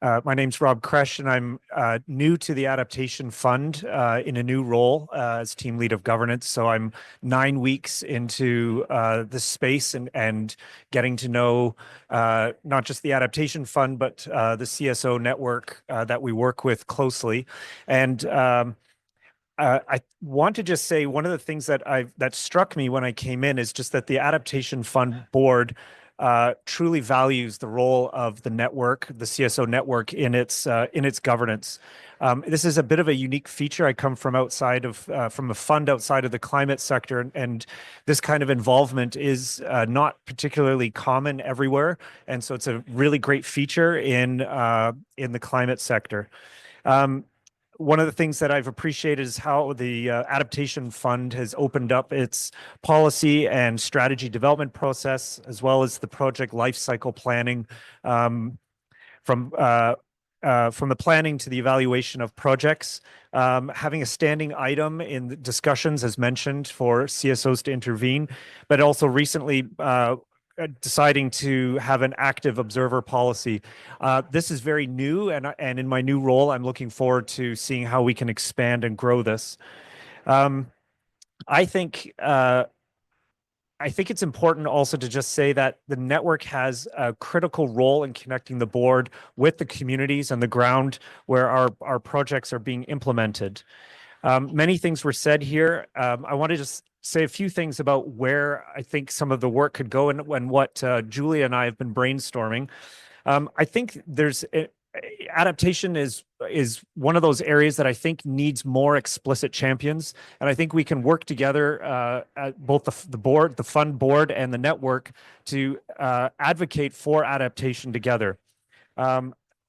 Speaker 9: My name's Rob Kresh, and I'm new to the Adaptation Fund in a new role as team lead of governance. So I'm 9 weeks into this space and getting to know not just the Adaptation Fund, but the CSO network that we work with closely. And I want to just say one of the things that struck me when I came in is just that the Adaptation Fund board truly values the role of the network, the CSO network, in its governance. This is a bit of a unique feature. I come from outside of from a fund outside of the climate sector, and this kind of involvement is not particularly common everywhere. And so it's a really great feature in the climate sector. One of the things that I've appreciated is how the Adaptation Fund has opened up its policy and strategy development process, as well as the project lifecycle planning, from the planning to the evaluation of projects, having a standing item in the discussions, as mentioned, for CSOs to intervene, but also recently deciding to have an active observer policy. This is very new, and in my new role, I'm looking forward to seeing how we can expand and grow this. I think it's important also to just say that the network has a critical role in connecting the board with the communities and the ground where our projects are being implemented. Many things were said here. I want to just say a few things about where I think some of the work could go and what Julia and I have been brainstorming. I think adaptation is one of those areas that I think needs more explicit champions, and I think we can work together at both the fund board and the network to advocate for adaptation together.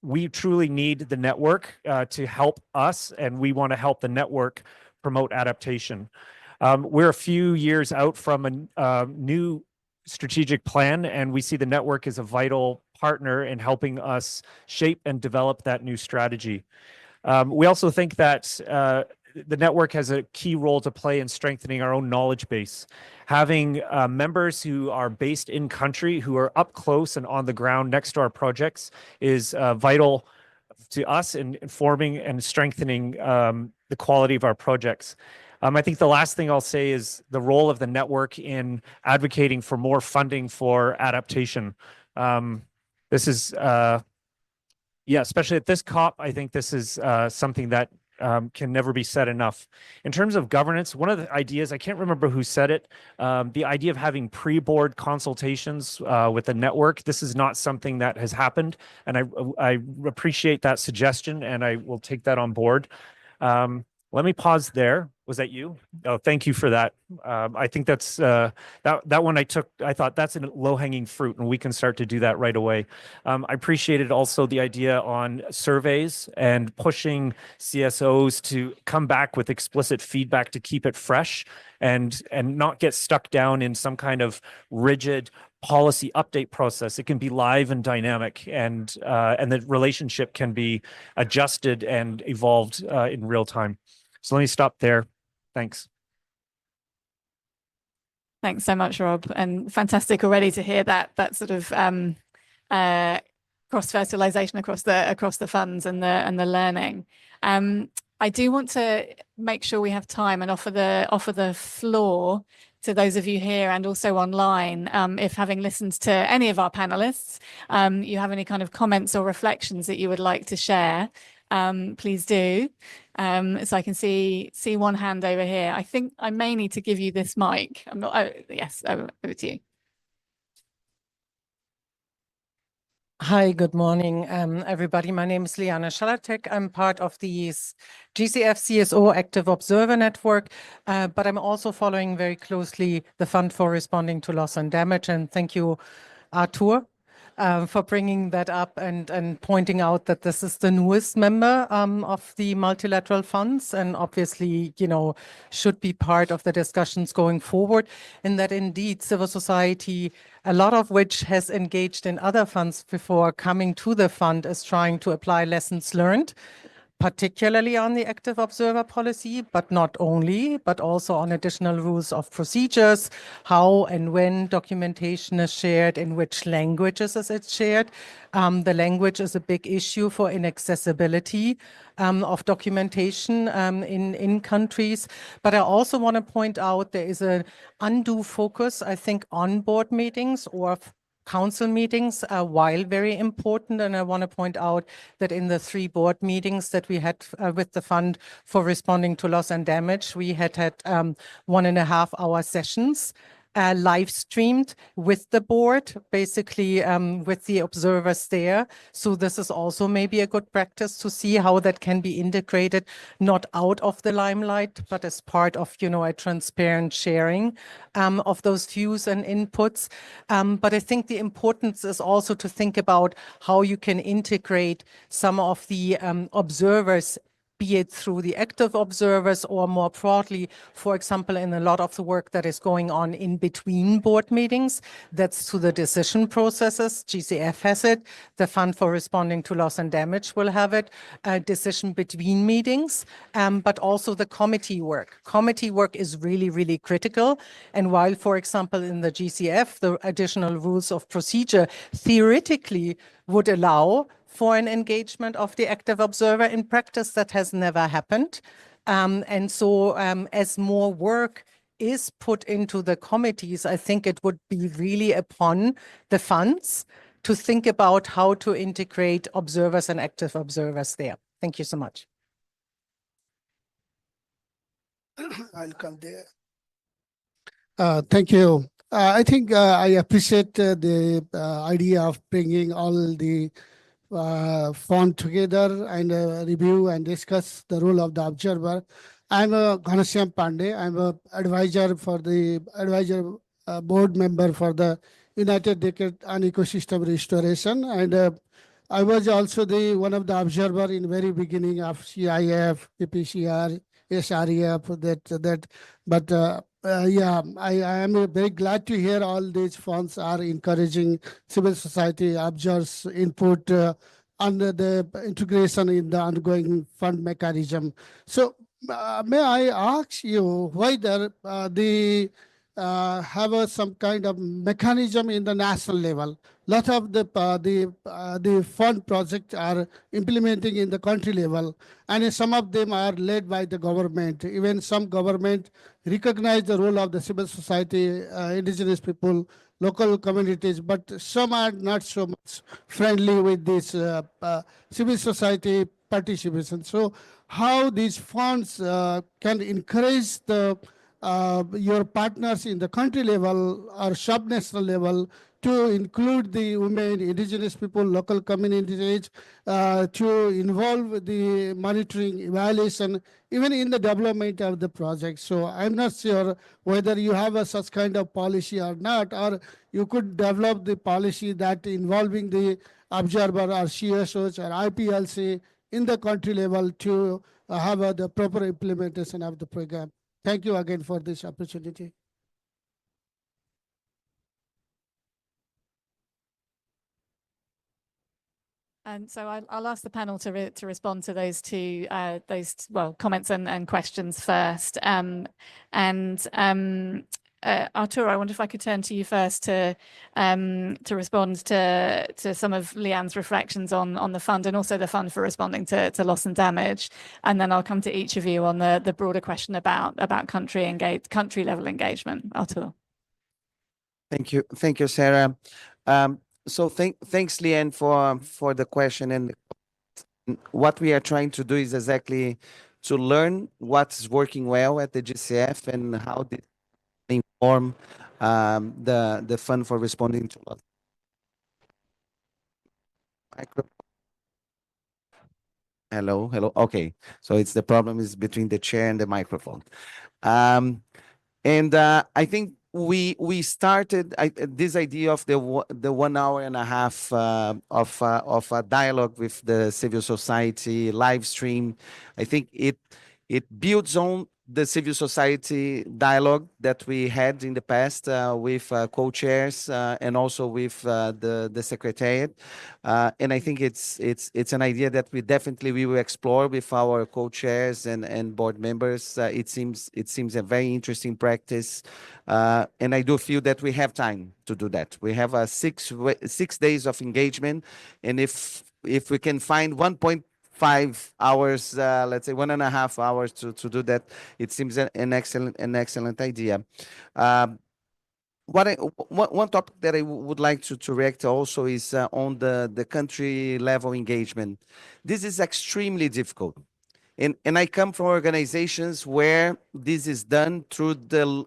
Speaker 9: We truly need the network to help us, and we want to help the network promote adaptation. We're a few years out from a new strategic plan, and we see the network as a vital partner in helping us shape and develop that new strategy. We also think that the network has a key role to play in strengthening our own knowledge base. Having members who are based in country, who are up close and on the ground next to our projects, is vital to us in informing and strengthening the quality of our projects. I think the last thing I'll say is the role of the network in advocating for more funding for adaptation. This is, especially at this COP, I think this is something that can never be said enough. In terms of governance, one of the ideas, I can't remember who said it, the idea of having pre-board consultations with the network, this is not something that has happened, and I appreciate that suggestion, and I will take that on board. Let me pause there. Was that you? Oh, thank you for that. I think that's that one I thought that's a low-hanging fruit, and we can start to do that right away. I appreciated also the idea on surveys and pushing CSOs to come back with explicit feedback to keep it fresh and not get stuck down in some kind of rigid policy update process. It can be live and dynamic, and the relationship can be adjusted and evolved in real time. So let me stop there. Thanks.
Speaker 1: Thanks so much, Rob, and fantastic already to hear that sort of cross-fertilization across the funds and the learning. I do want to make sure we have time and offer the floor to those of you here and also online. If having listened to any of our panelists, you have any kind of comments or reflections that you would like to share, please do. So I can see one hand over here. I think I may need to give you this mic. I'm not. Oh, yes, over to you.
Speaker 10: Hi, good morning, everybody. My name is Liana Schalatek. I'm part of the GCF CSO Active Observer Network, but I'm also following very closely the Fund for Responding to Loss and Damage. And thank you, Artur, for bringing that up and pointing out that this is the newest member of the multilateral funds, and obviously, should be part of the discussions going forward. And that indeed civil society, a lot of which has engaged in other funds before coming to the fund, is trying to apply lessons learned, particularly on the active observer policy, but not only, but also on additional rules of procedures, how and when documentation is shared, in which languages is it shared. The language is a big issue for inaccessibility of documentation in countries. But I also want to point out there is an undue focus, I think, on board meetings or council meetings, while very important. And I want to point out that in the 3 board meetings that we had with the Fund for Responding to Loss and Damage, we had 1.5-hour sessions live streamed with the board, basically with the observers there. So this is also maybe a good practice to see how that can be integrated, not out of the limelight, but as part of, a transparent sharing of those views and inputs. But I think the importance is also to think about how you can integrate some of the observers, be it through the active observers or more broadly, for example, in a lot of the work that is going on in between board meetings, that's to the decision processes. GCF has it. The Fund for Responding to Loss and Damage will have it, decision between meetings, but also the committee work. Committee work is really, really critical. And while, for example, in the GCF, the additional rules of procedure theoretically would allow for an engagement of the active observer, in practice that has never happened. And so as more work is put into the committees, I think it would be really upon the funds to think about how to integrate observers and active observers there. Thank you so much.
Speaker 11: I'll come there. Thank you. I think I appreciate the idea of bringing all the fund together and review and discuss the role of the observer. I'm Ghanashyam Pandey. I'm an advisor for the board member for the United Decade on Ecosystem Restoration, and I was also one of the observer in very beginning of CIF, PPCR, SREF. But yeah, I am very glad to hear all these funds are encouraging civil society observers input under the integration in the ongoing fund mechanism. So may I ask you whether the have some kind of mechanism in the national level. Lot of the fund projects are implementing in the country level, and some of them are led by the government. Even some government recognize the role of the civil society, indigenous people, local communities, but some are not so much friendly with this civil society participation. So how these funds can encourage the your partners in the country level or sub-national level to include the women, indigenous people, local communities, to involve the monitoring, evaluation, even in the development of the project. So I'm not sure whether you have such kind of policy or not, or you could develop the policy that involving the observer or CSOs or IPLC in the country level to have the proper implementation of the program. Thank you again for this opportunity.
Speaker 1: And so I'll ask the panel to respond to those two comments and questions first. Arturo, I wonder if I could turn to you first to respond to some of Leanne's reflections on the fund and also the fund for responding to loss and damage, and then I'll come to each of you on the broader question about country level engagement. Arturo.
Speaker 7: Thank you, Sarah. So thanks, Leanne, for the question. And what we are trying to do is exactly to learn what's working well at the GCF and how this inform the fund for responding to loss. Hello. Okay, so it's the problem is between the chair and the microphone. I think we started this idea of the 1 hour and a half of a dialogue with the civil society live stream. I think it builds on the civil society dialogue that we had in the past with co-chairs and also with the secretariat, and I think it's an idea that we will explore with our co-chairs and board members. It seems a very interesting practice, and I do feel that we have time to do that. We have 6 days of engagement, and if we can find 1.5 hours, let's say 1.5 hours to do that, it seems an excellent idea. One topic that I would like to react also is on the country level engagement. This is extremely difficult. And I come from organizations where this is done through the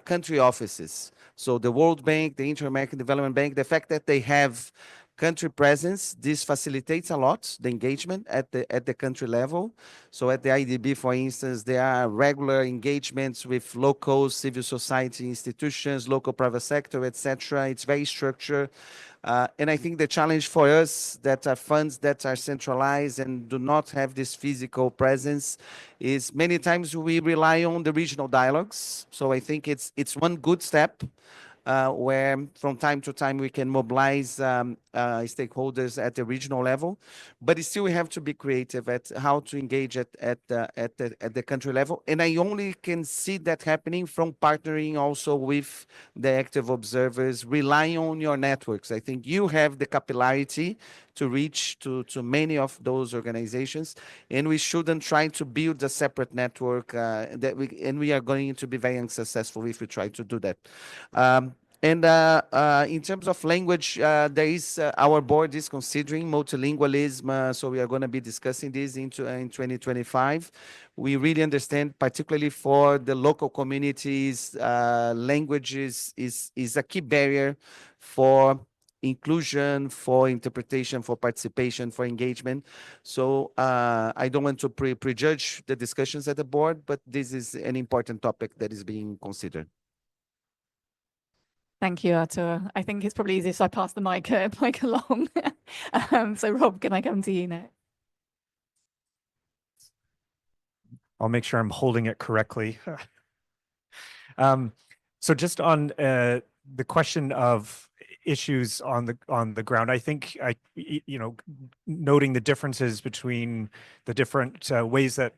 Speaker 7: country offices. So the World Bank, the Inter-American Development Bank, the fact that they have country presence, this facilitates a lot the engagement at the country level. So at the IDB, for instance, there are regular engagements with local civil society institutions, local private sector, etc. It's very structured. And I think the challenge for us that are funds that are centralized and do not have this physical presence is many times we rely on the regional dialogues. So I think it's one good step where from time to time we can mobilize stakeholders at the regional level, but still we have to be creative at how to engage at the country level. And I only can see that happening from partnering also with the active observers, relying on your networks. I think you have the capillarity to reach to many of those organizations, and we shouldn't try to build a separate network and we are going to be very unsuccessful if we try to do that. In terms of language, there is our board is considering multilingualism, so we are going to be discussing this in 2025. We really understand, particularly for the local communities, languages is a key barrier for inclusion, for interpretation, for participation, for engagement. So I don't want to prejudge the discussions at the board, but this is an important topic that is being considered.
Speaker 1: Thank you, Arturo. I think it's probably easiest I pass the mic along. So Rob, can I come to you now?
Speaker 9: I'll make sure I'm holding it correctly. So just on the question of issues on the ground, I think noting the differences between the different ways that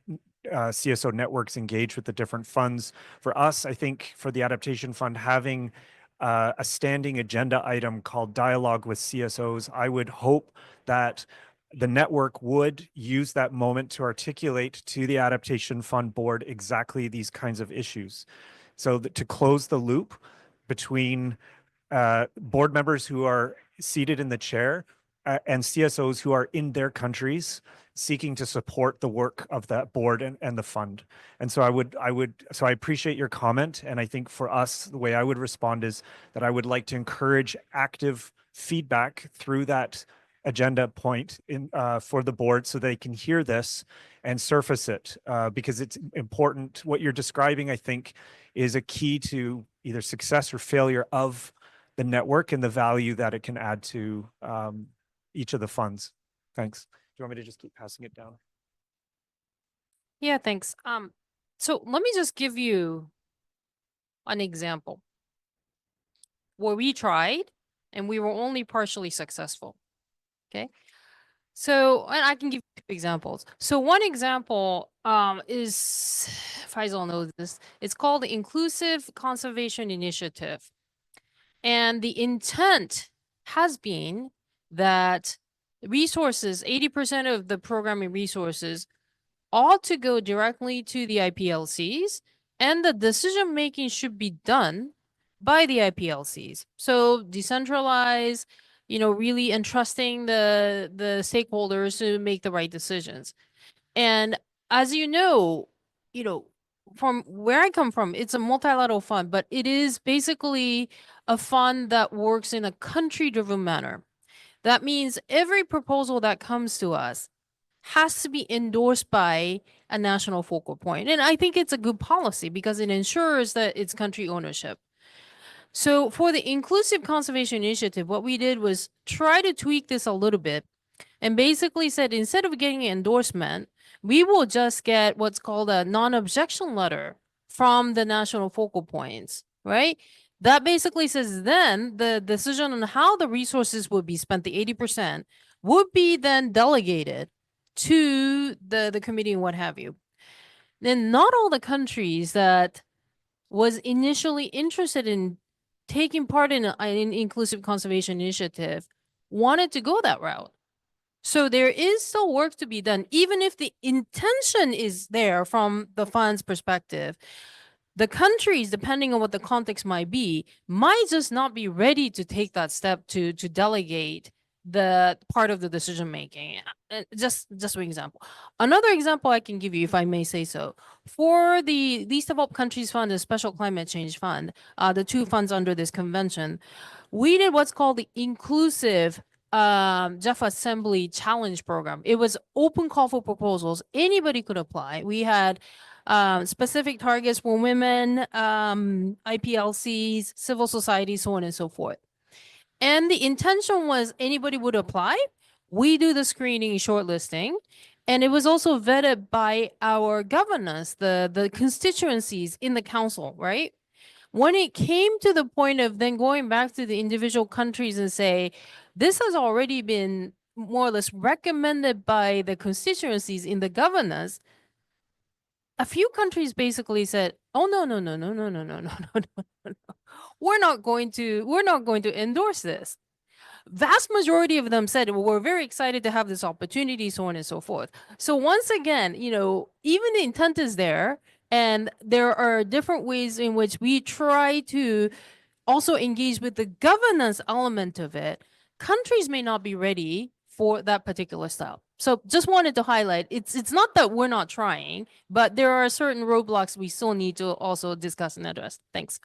Speaker 9: CSO networks engage with the different funds. For us, I think for the Adaptation Fund, having a standing agenda item called Dialogue with CSOs, I would hope that the network would use that moment to articulate to the Adaptation Fund board exactly these kinds of issues. So that to close the loop between board members who are seated in the chair and CSOs who are in their countries seeking to support the work of that board and the fund. And so I appreciate your comment. And I think for us, the way I would respond is that I would like to encourage active feedback through that agenda point in for the board so they can hear this and surface it because it's important. What you're describing, I think, is a key to either success or failure of the network and the value that it can add to each of the funds. Thanks. Do you want me to just keep passing it down?
Speaker 6: Yeah, thanks. So let me just give you an example where we tried and we were only partially successful. Okay. So, and I can give you 2 examples. So one example is, Faisal knows this, it's called the Inclusive Conservation Initiative. And the intent has been that resources, 80% of the programming resources ought to go directly to the IPLCs, and the decision making should be done by the IPLCs. So decentralize, you know, really entrusting the stakeholders to make the right decisions. And as you know, from where I come from, it's a multilateral fund, but it is basically a fund that works in a country-driven manner. That means every proposal that comes to us has to be endorsed by a national focal point. And I think it's a good policy because it ensures that it's country ownership. So for the Inclusive Conservation Initiative, what we did was try to tweak this a little bit and basically said, instead of getting an endorsement, we will just get what's called a non-objection letter from the national focal points, right? That basically says then the decision on how the resources would be spent, the 80%, would be then delegated to the committee and what have you. Then not all the countries that was initially interested in taking part in an Inclusive Conservation Initiative wanted to go that route. So there is still work to be done, even if the intention is there from the fund's perspective. The countries, depending on what the context might be, might just not be ready to take that step to delegate the part of the decision making. Just one example. Another example I can give you, if I may say so, for the Least Developed Countries Fund and Special Climate Change Fund, the 2 funds under this convention, we did what's called the Inclusive Jeff Assembly Challenge Program. It was open call for proposals. Anybody could apply. We had specific targets for women, IPLCs, civil society, so on and so forth. And the intention was anybody would apply. We do the screening and shortlisting. And it was also vetted by our governors, the constituencies in the council, right? When it came to the point of then going back to the individual countries and say, this has already been more or less recommended by the constituencies in the governors, a few countries basically said, oh, no. We're not going to endorse this. Vast majority of them said, well, we're very excited to have this opportunity, so on and so forth. So once again, even the intent is there, and there are different ways in which we try to also engage with the governance element of it. Countries may not be ready for that particular style. So just wanted to highlight, it's not that we're not trying, but there are certain roadblocks we still need to also discuss and address. Thanks.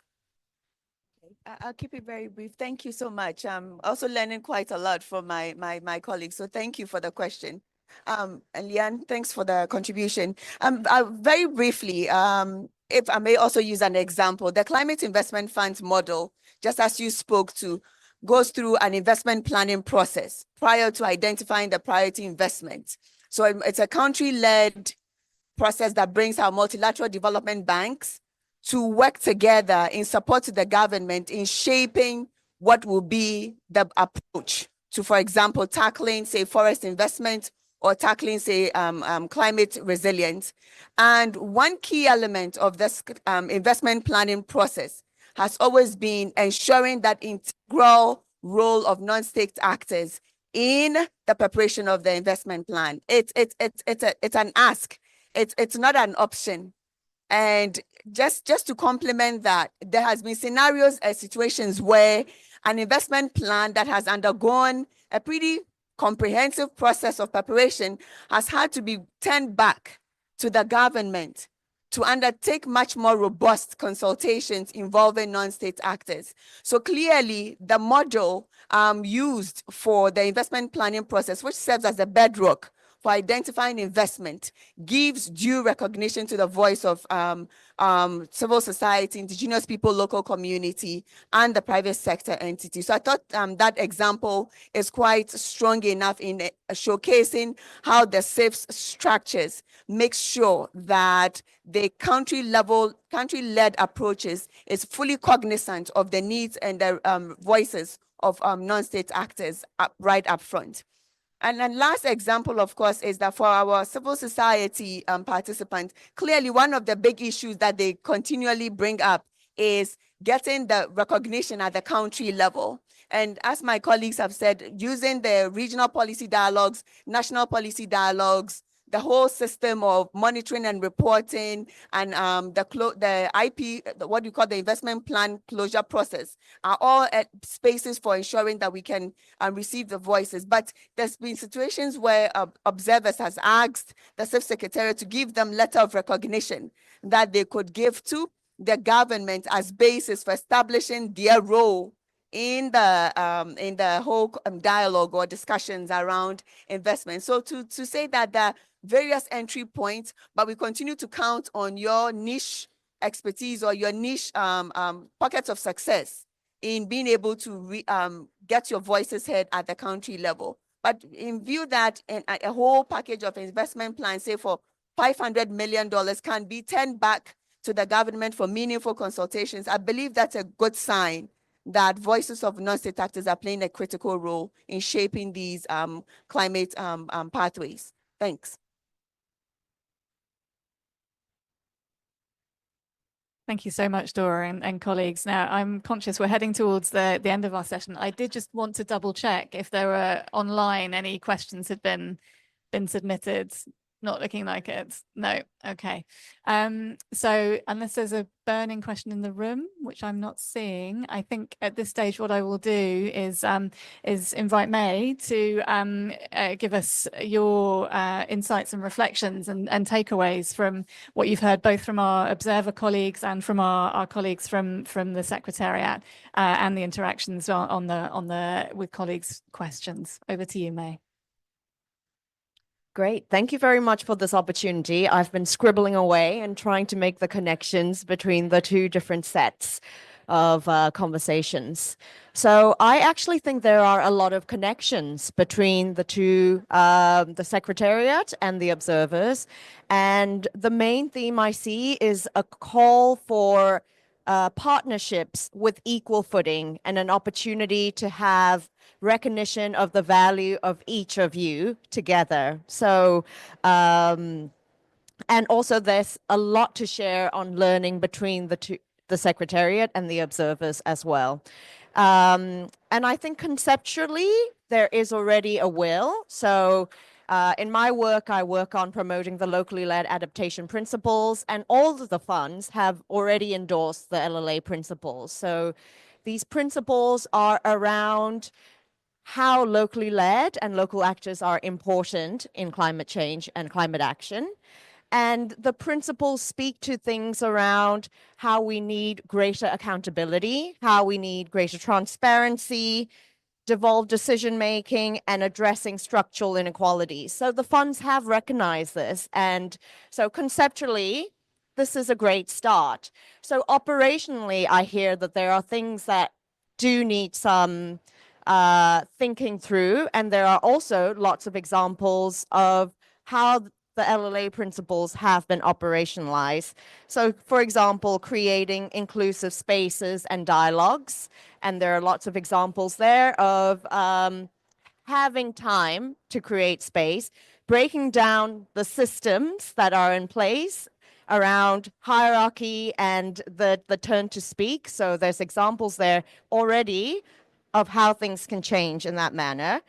Speaker 8: I'll keep it very brief. Thank you so much. I'm also learning quite a lot from my colleagues. So thank you for the question. And Leanne, thanks for the contribution. Very briefly, if I may also use an example, the Climate Investment Funds model, just as you spoke to, goes through an investment planning process prior to identifying the priority investment. So it's a country-led process that brings our multilateral development banks to work together in support to the government in shaping what will be the approach to, for example, tackling, say, forest investment or tackling, say, climate resilience. And one key element of this investment planning process has always been ensuring that integral role of non-state actors in the preparation of the investment plan. It's an ask. It's not an option. And just to complement that, there has been scenarios and situations where an investment plan that has undergone a pretty comprehensive process of preparation has had to be turned back to the government to undertake much more robust consultations involving non-state actors. So clearly, the model used for the investment planning process, which serves as a bedrock for identifying investment, gives due recognition to the voice of civil society, indigenous people, local community, and the private sector entity. So I thought that example is quite strong enough in showcasing how the CIF's structures make sure that the country-led approaches is fully cognizant of the needs and the voices of non-state actors right up front. And then last example, of course, is that for our civil society participants, clearly one of the big issues that they continually bring up is getting the recognition at the country level. And as my colleagues have said, using the regional policy dialogues, national policy dialogues, the whole system of monitoring and reporting, and the IP, what you call the investment plan closure process, are all spaces for ensuring that we can receive the voices. But there's been situations where observers has asked the CIF Secretariat to give them letter of recognition that they could give to the government as basis for establishing their role in the whole dialogue or discussions around investment. So to say that the various entry points, but we continue to count on your niche expertise or your niche pockets of success in being able to get your voices heard at the country level. But in view that a whole package of investment plans, say for $500 million, can be turned back to the government for meaningful consultations, I believe that's a good sign that voices of non-state actors are playing a critical role in shaping these climate pathways. Thanks.
Speaker 1: Thank you so much, Dora and colleagues. Now, I'm conscious we're heading towards the end of our session. I did just want to double check if there were online any questions had been submitted. Not looking like it. No. Okay. So unless there's a burning question in the room, which I'm not seeing, I think at this stage what I will do is invite May to give us your insights and reflections and takeaways from what you've heard, both from our observer colleagues and from our colleagues from the Secretariat, and the interactions on the with colleagues' questions. Over to you, May.
Speaker 12: Great. Thank you very much for this opportunity. I've been scribbling away and trying to make the connections between the two different sets of conversations. So I actually think there are a lot of connections between the two, the Secretariat and the observers. And the main theme I see is a call for partnerships with equal footing and an opportunity to have recognition of the value of each of you together. So, and also there's a lot to share on learning between the Secretariat and the observers as well. And I think conceptually there is already a will. So in my work, I work on promoting the locally led adaptation principles, and all of the funds have already endorsed the LLA principles. So these principles are around how locally led and local actors are important in climate change and climate action. And the principles speak to things around how we need greater accountability, how we need greater transparency, devolved decision-making, and addressing structural inequalities. So the funds have recognized this. And so conceptually, this is a great start. So operationally, I hear that there are things that do need some thinking through, and there are also lots of examples of how the LLA principles have been operationalized. So, for example, creating inclusive spaces and dialogues, and there are lots of examples there of having time to create space, breaking down the systems that are in place around hierarchy and the turn to speak. So there's examples there already of how things can change in that manner.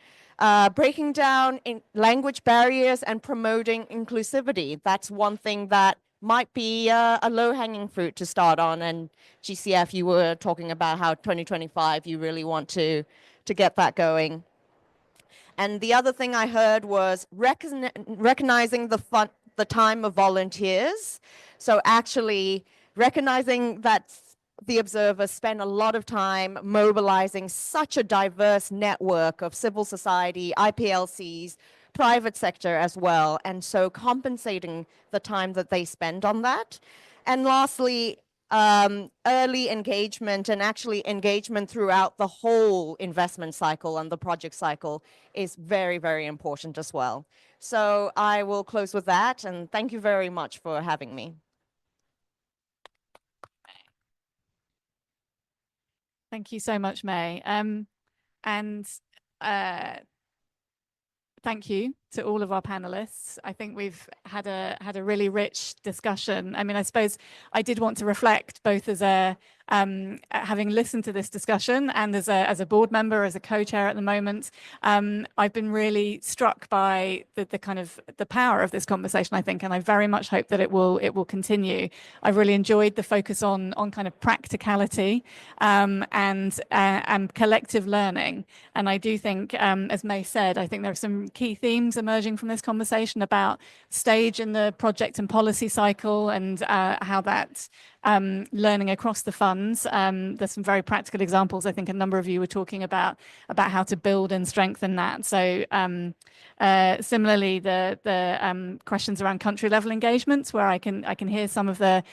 Speaker 12: Breaking down in language barriers and promoting inclusivity. That's one thing that might be a low-hanging fruit to start on. And GCF, you were talking about how 2025, you really want to get that going. And the other thing I heard was recognizing the time of volunteers. So actually recognizing that the observers spend a lot of time mobilizing such a diverse network of civil society, IPLCs, private sector as well. And so compensating the time that they spend on that. And lastly, early engagement and actually engagement throughout the whole investment cycle and the project cycle is very, very important as well. So I will close with that, and thank you very much for having me.
Speaker 1: Thank you so much, May. Thank you to all of our panelists. I think we've had a really rich discussion. I mean, I suppose I did want to reflect both as a having listened to this discussion and as a board member, as a co-chair at the moment. I've been really struck by the kind of the power of this conversation, I think, and I very much hope that it will continue. I've really enjoyed the focus on kind of practicality and collective learning. And I do think, as May said, I think there are some key themes emerging from this conversation about stage in the project and policy cycle and how that learning across the funds. There's some very practical examples. I think a number of you were talking about how to build and strengthen that. So similarly, the questions around country level engagements, where I can hear some of the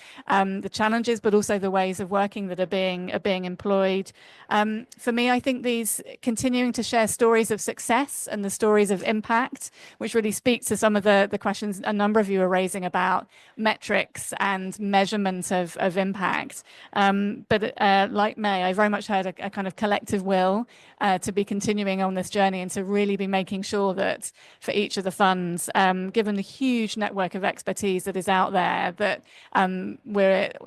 Speaker 1: challenges, but also the ways of working that are being employed. For me, I think these continuing to share stories of success and the stories of impact, which really speak to some of the questions a number of you are raising about metrics and measurement of impact. But like May, I very much heard a kind of collective will to be continuing on this journey and to really be making sure that for each of the funds, given the huge network of expertise that is out there that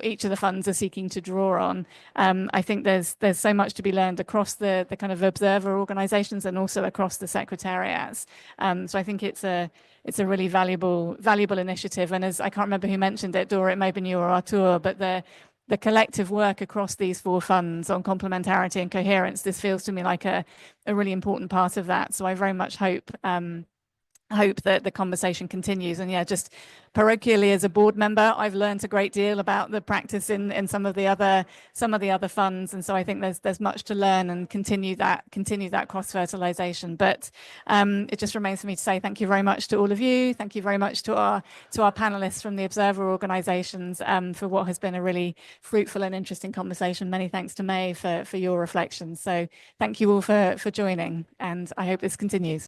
Speaker 1: each of the funds are seeking to draw on, I think there's so much to be learned across the kind of observer organizations and also across the secretariats. So I think it's a really valuable initiative. And as I can't remember who mentioned it, Dora, it may have been you or Artur, but the collective work across these four funds on complementarity and coherence, this feels to me like a really important part of that. So I very much hope that the conversation continues. And yeah, just parochially as a board member, I've learned a great deal about the practice in some of the other funds. And so I think there's much to learn and continue that cross-fertilization. But it just remains for me to say thank you very much to all of you. Thank you very much to our panelists from the observer organizations for what has been a really fruitful and interesting conversation. Many thanks to May for your reflections. So thank you all for joining, and I hope this continues.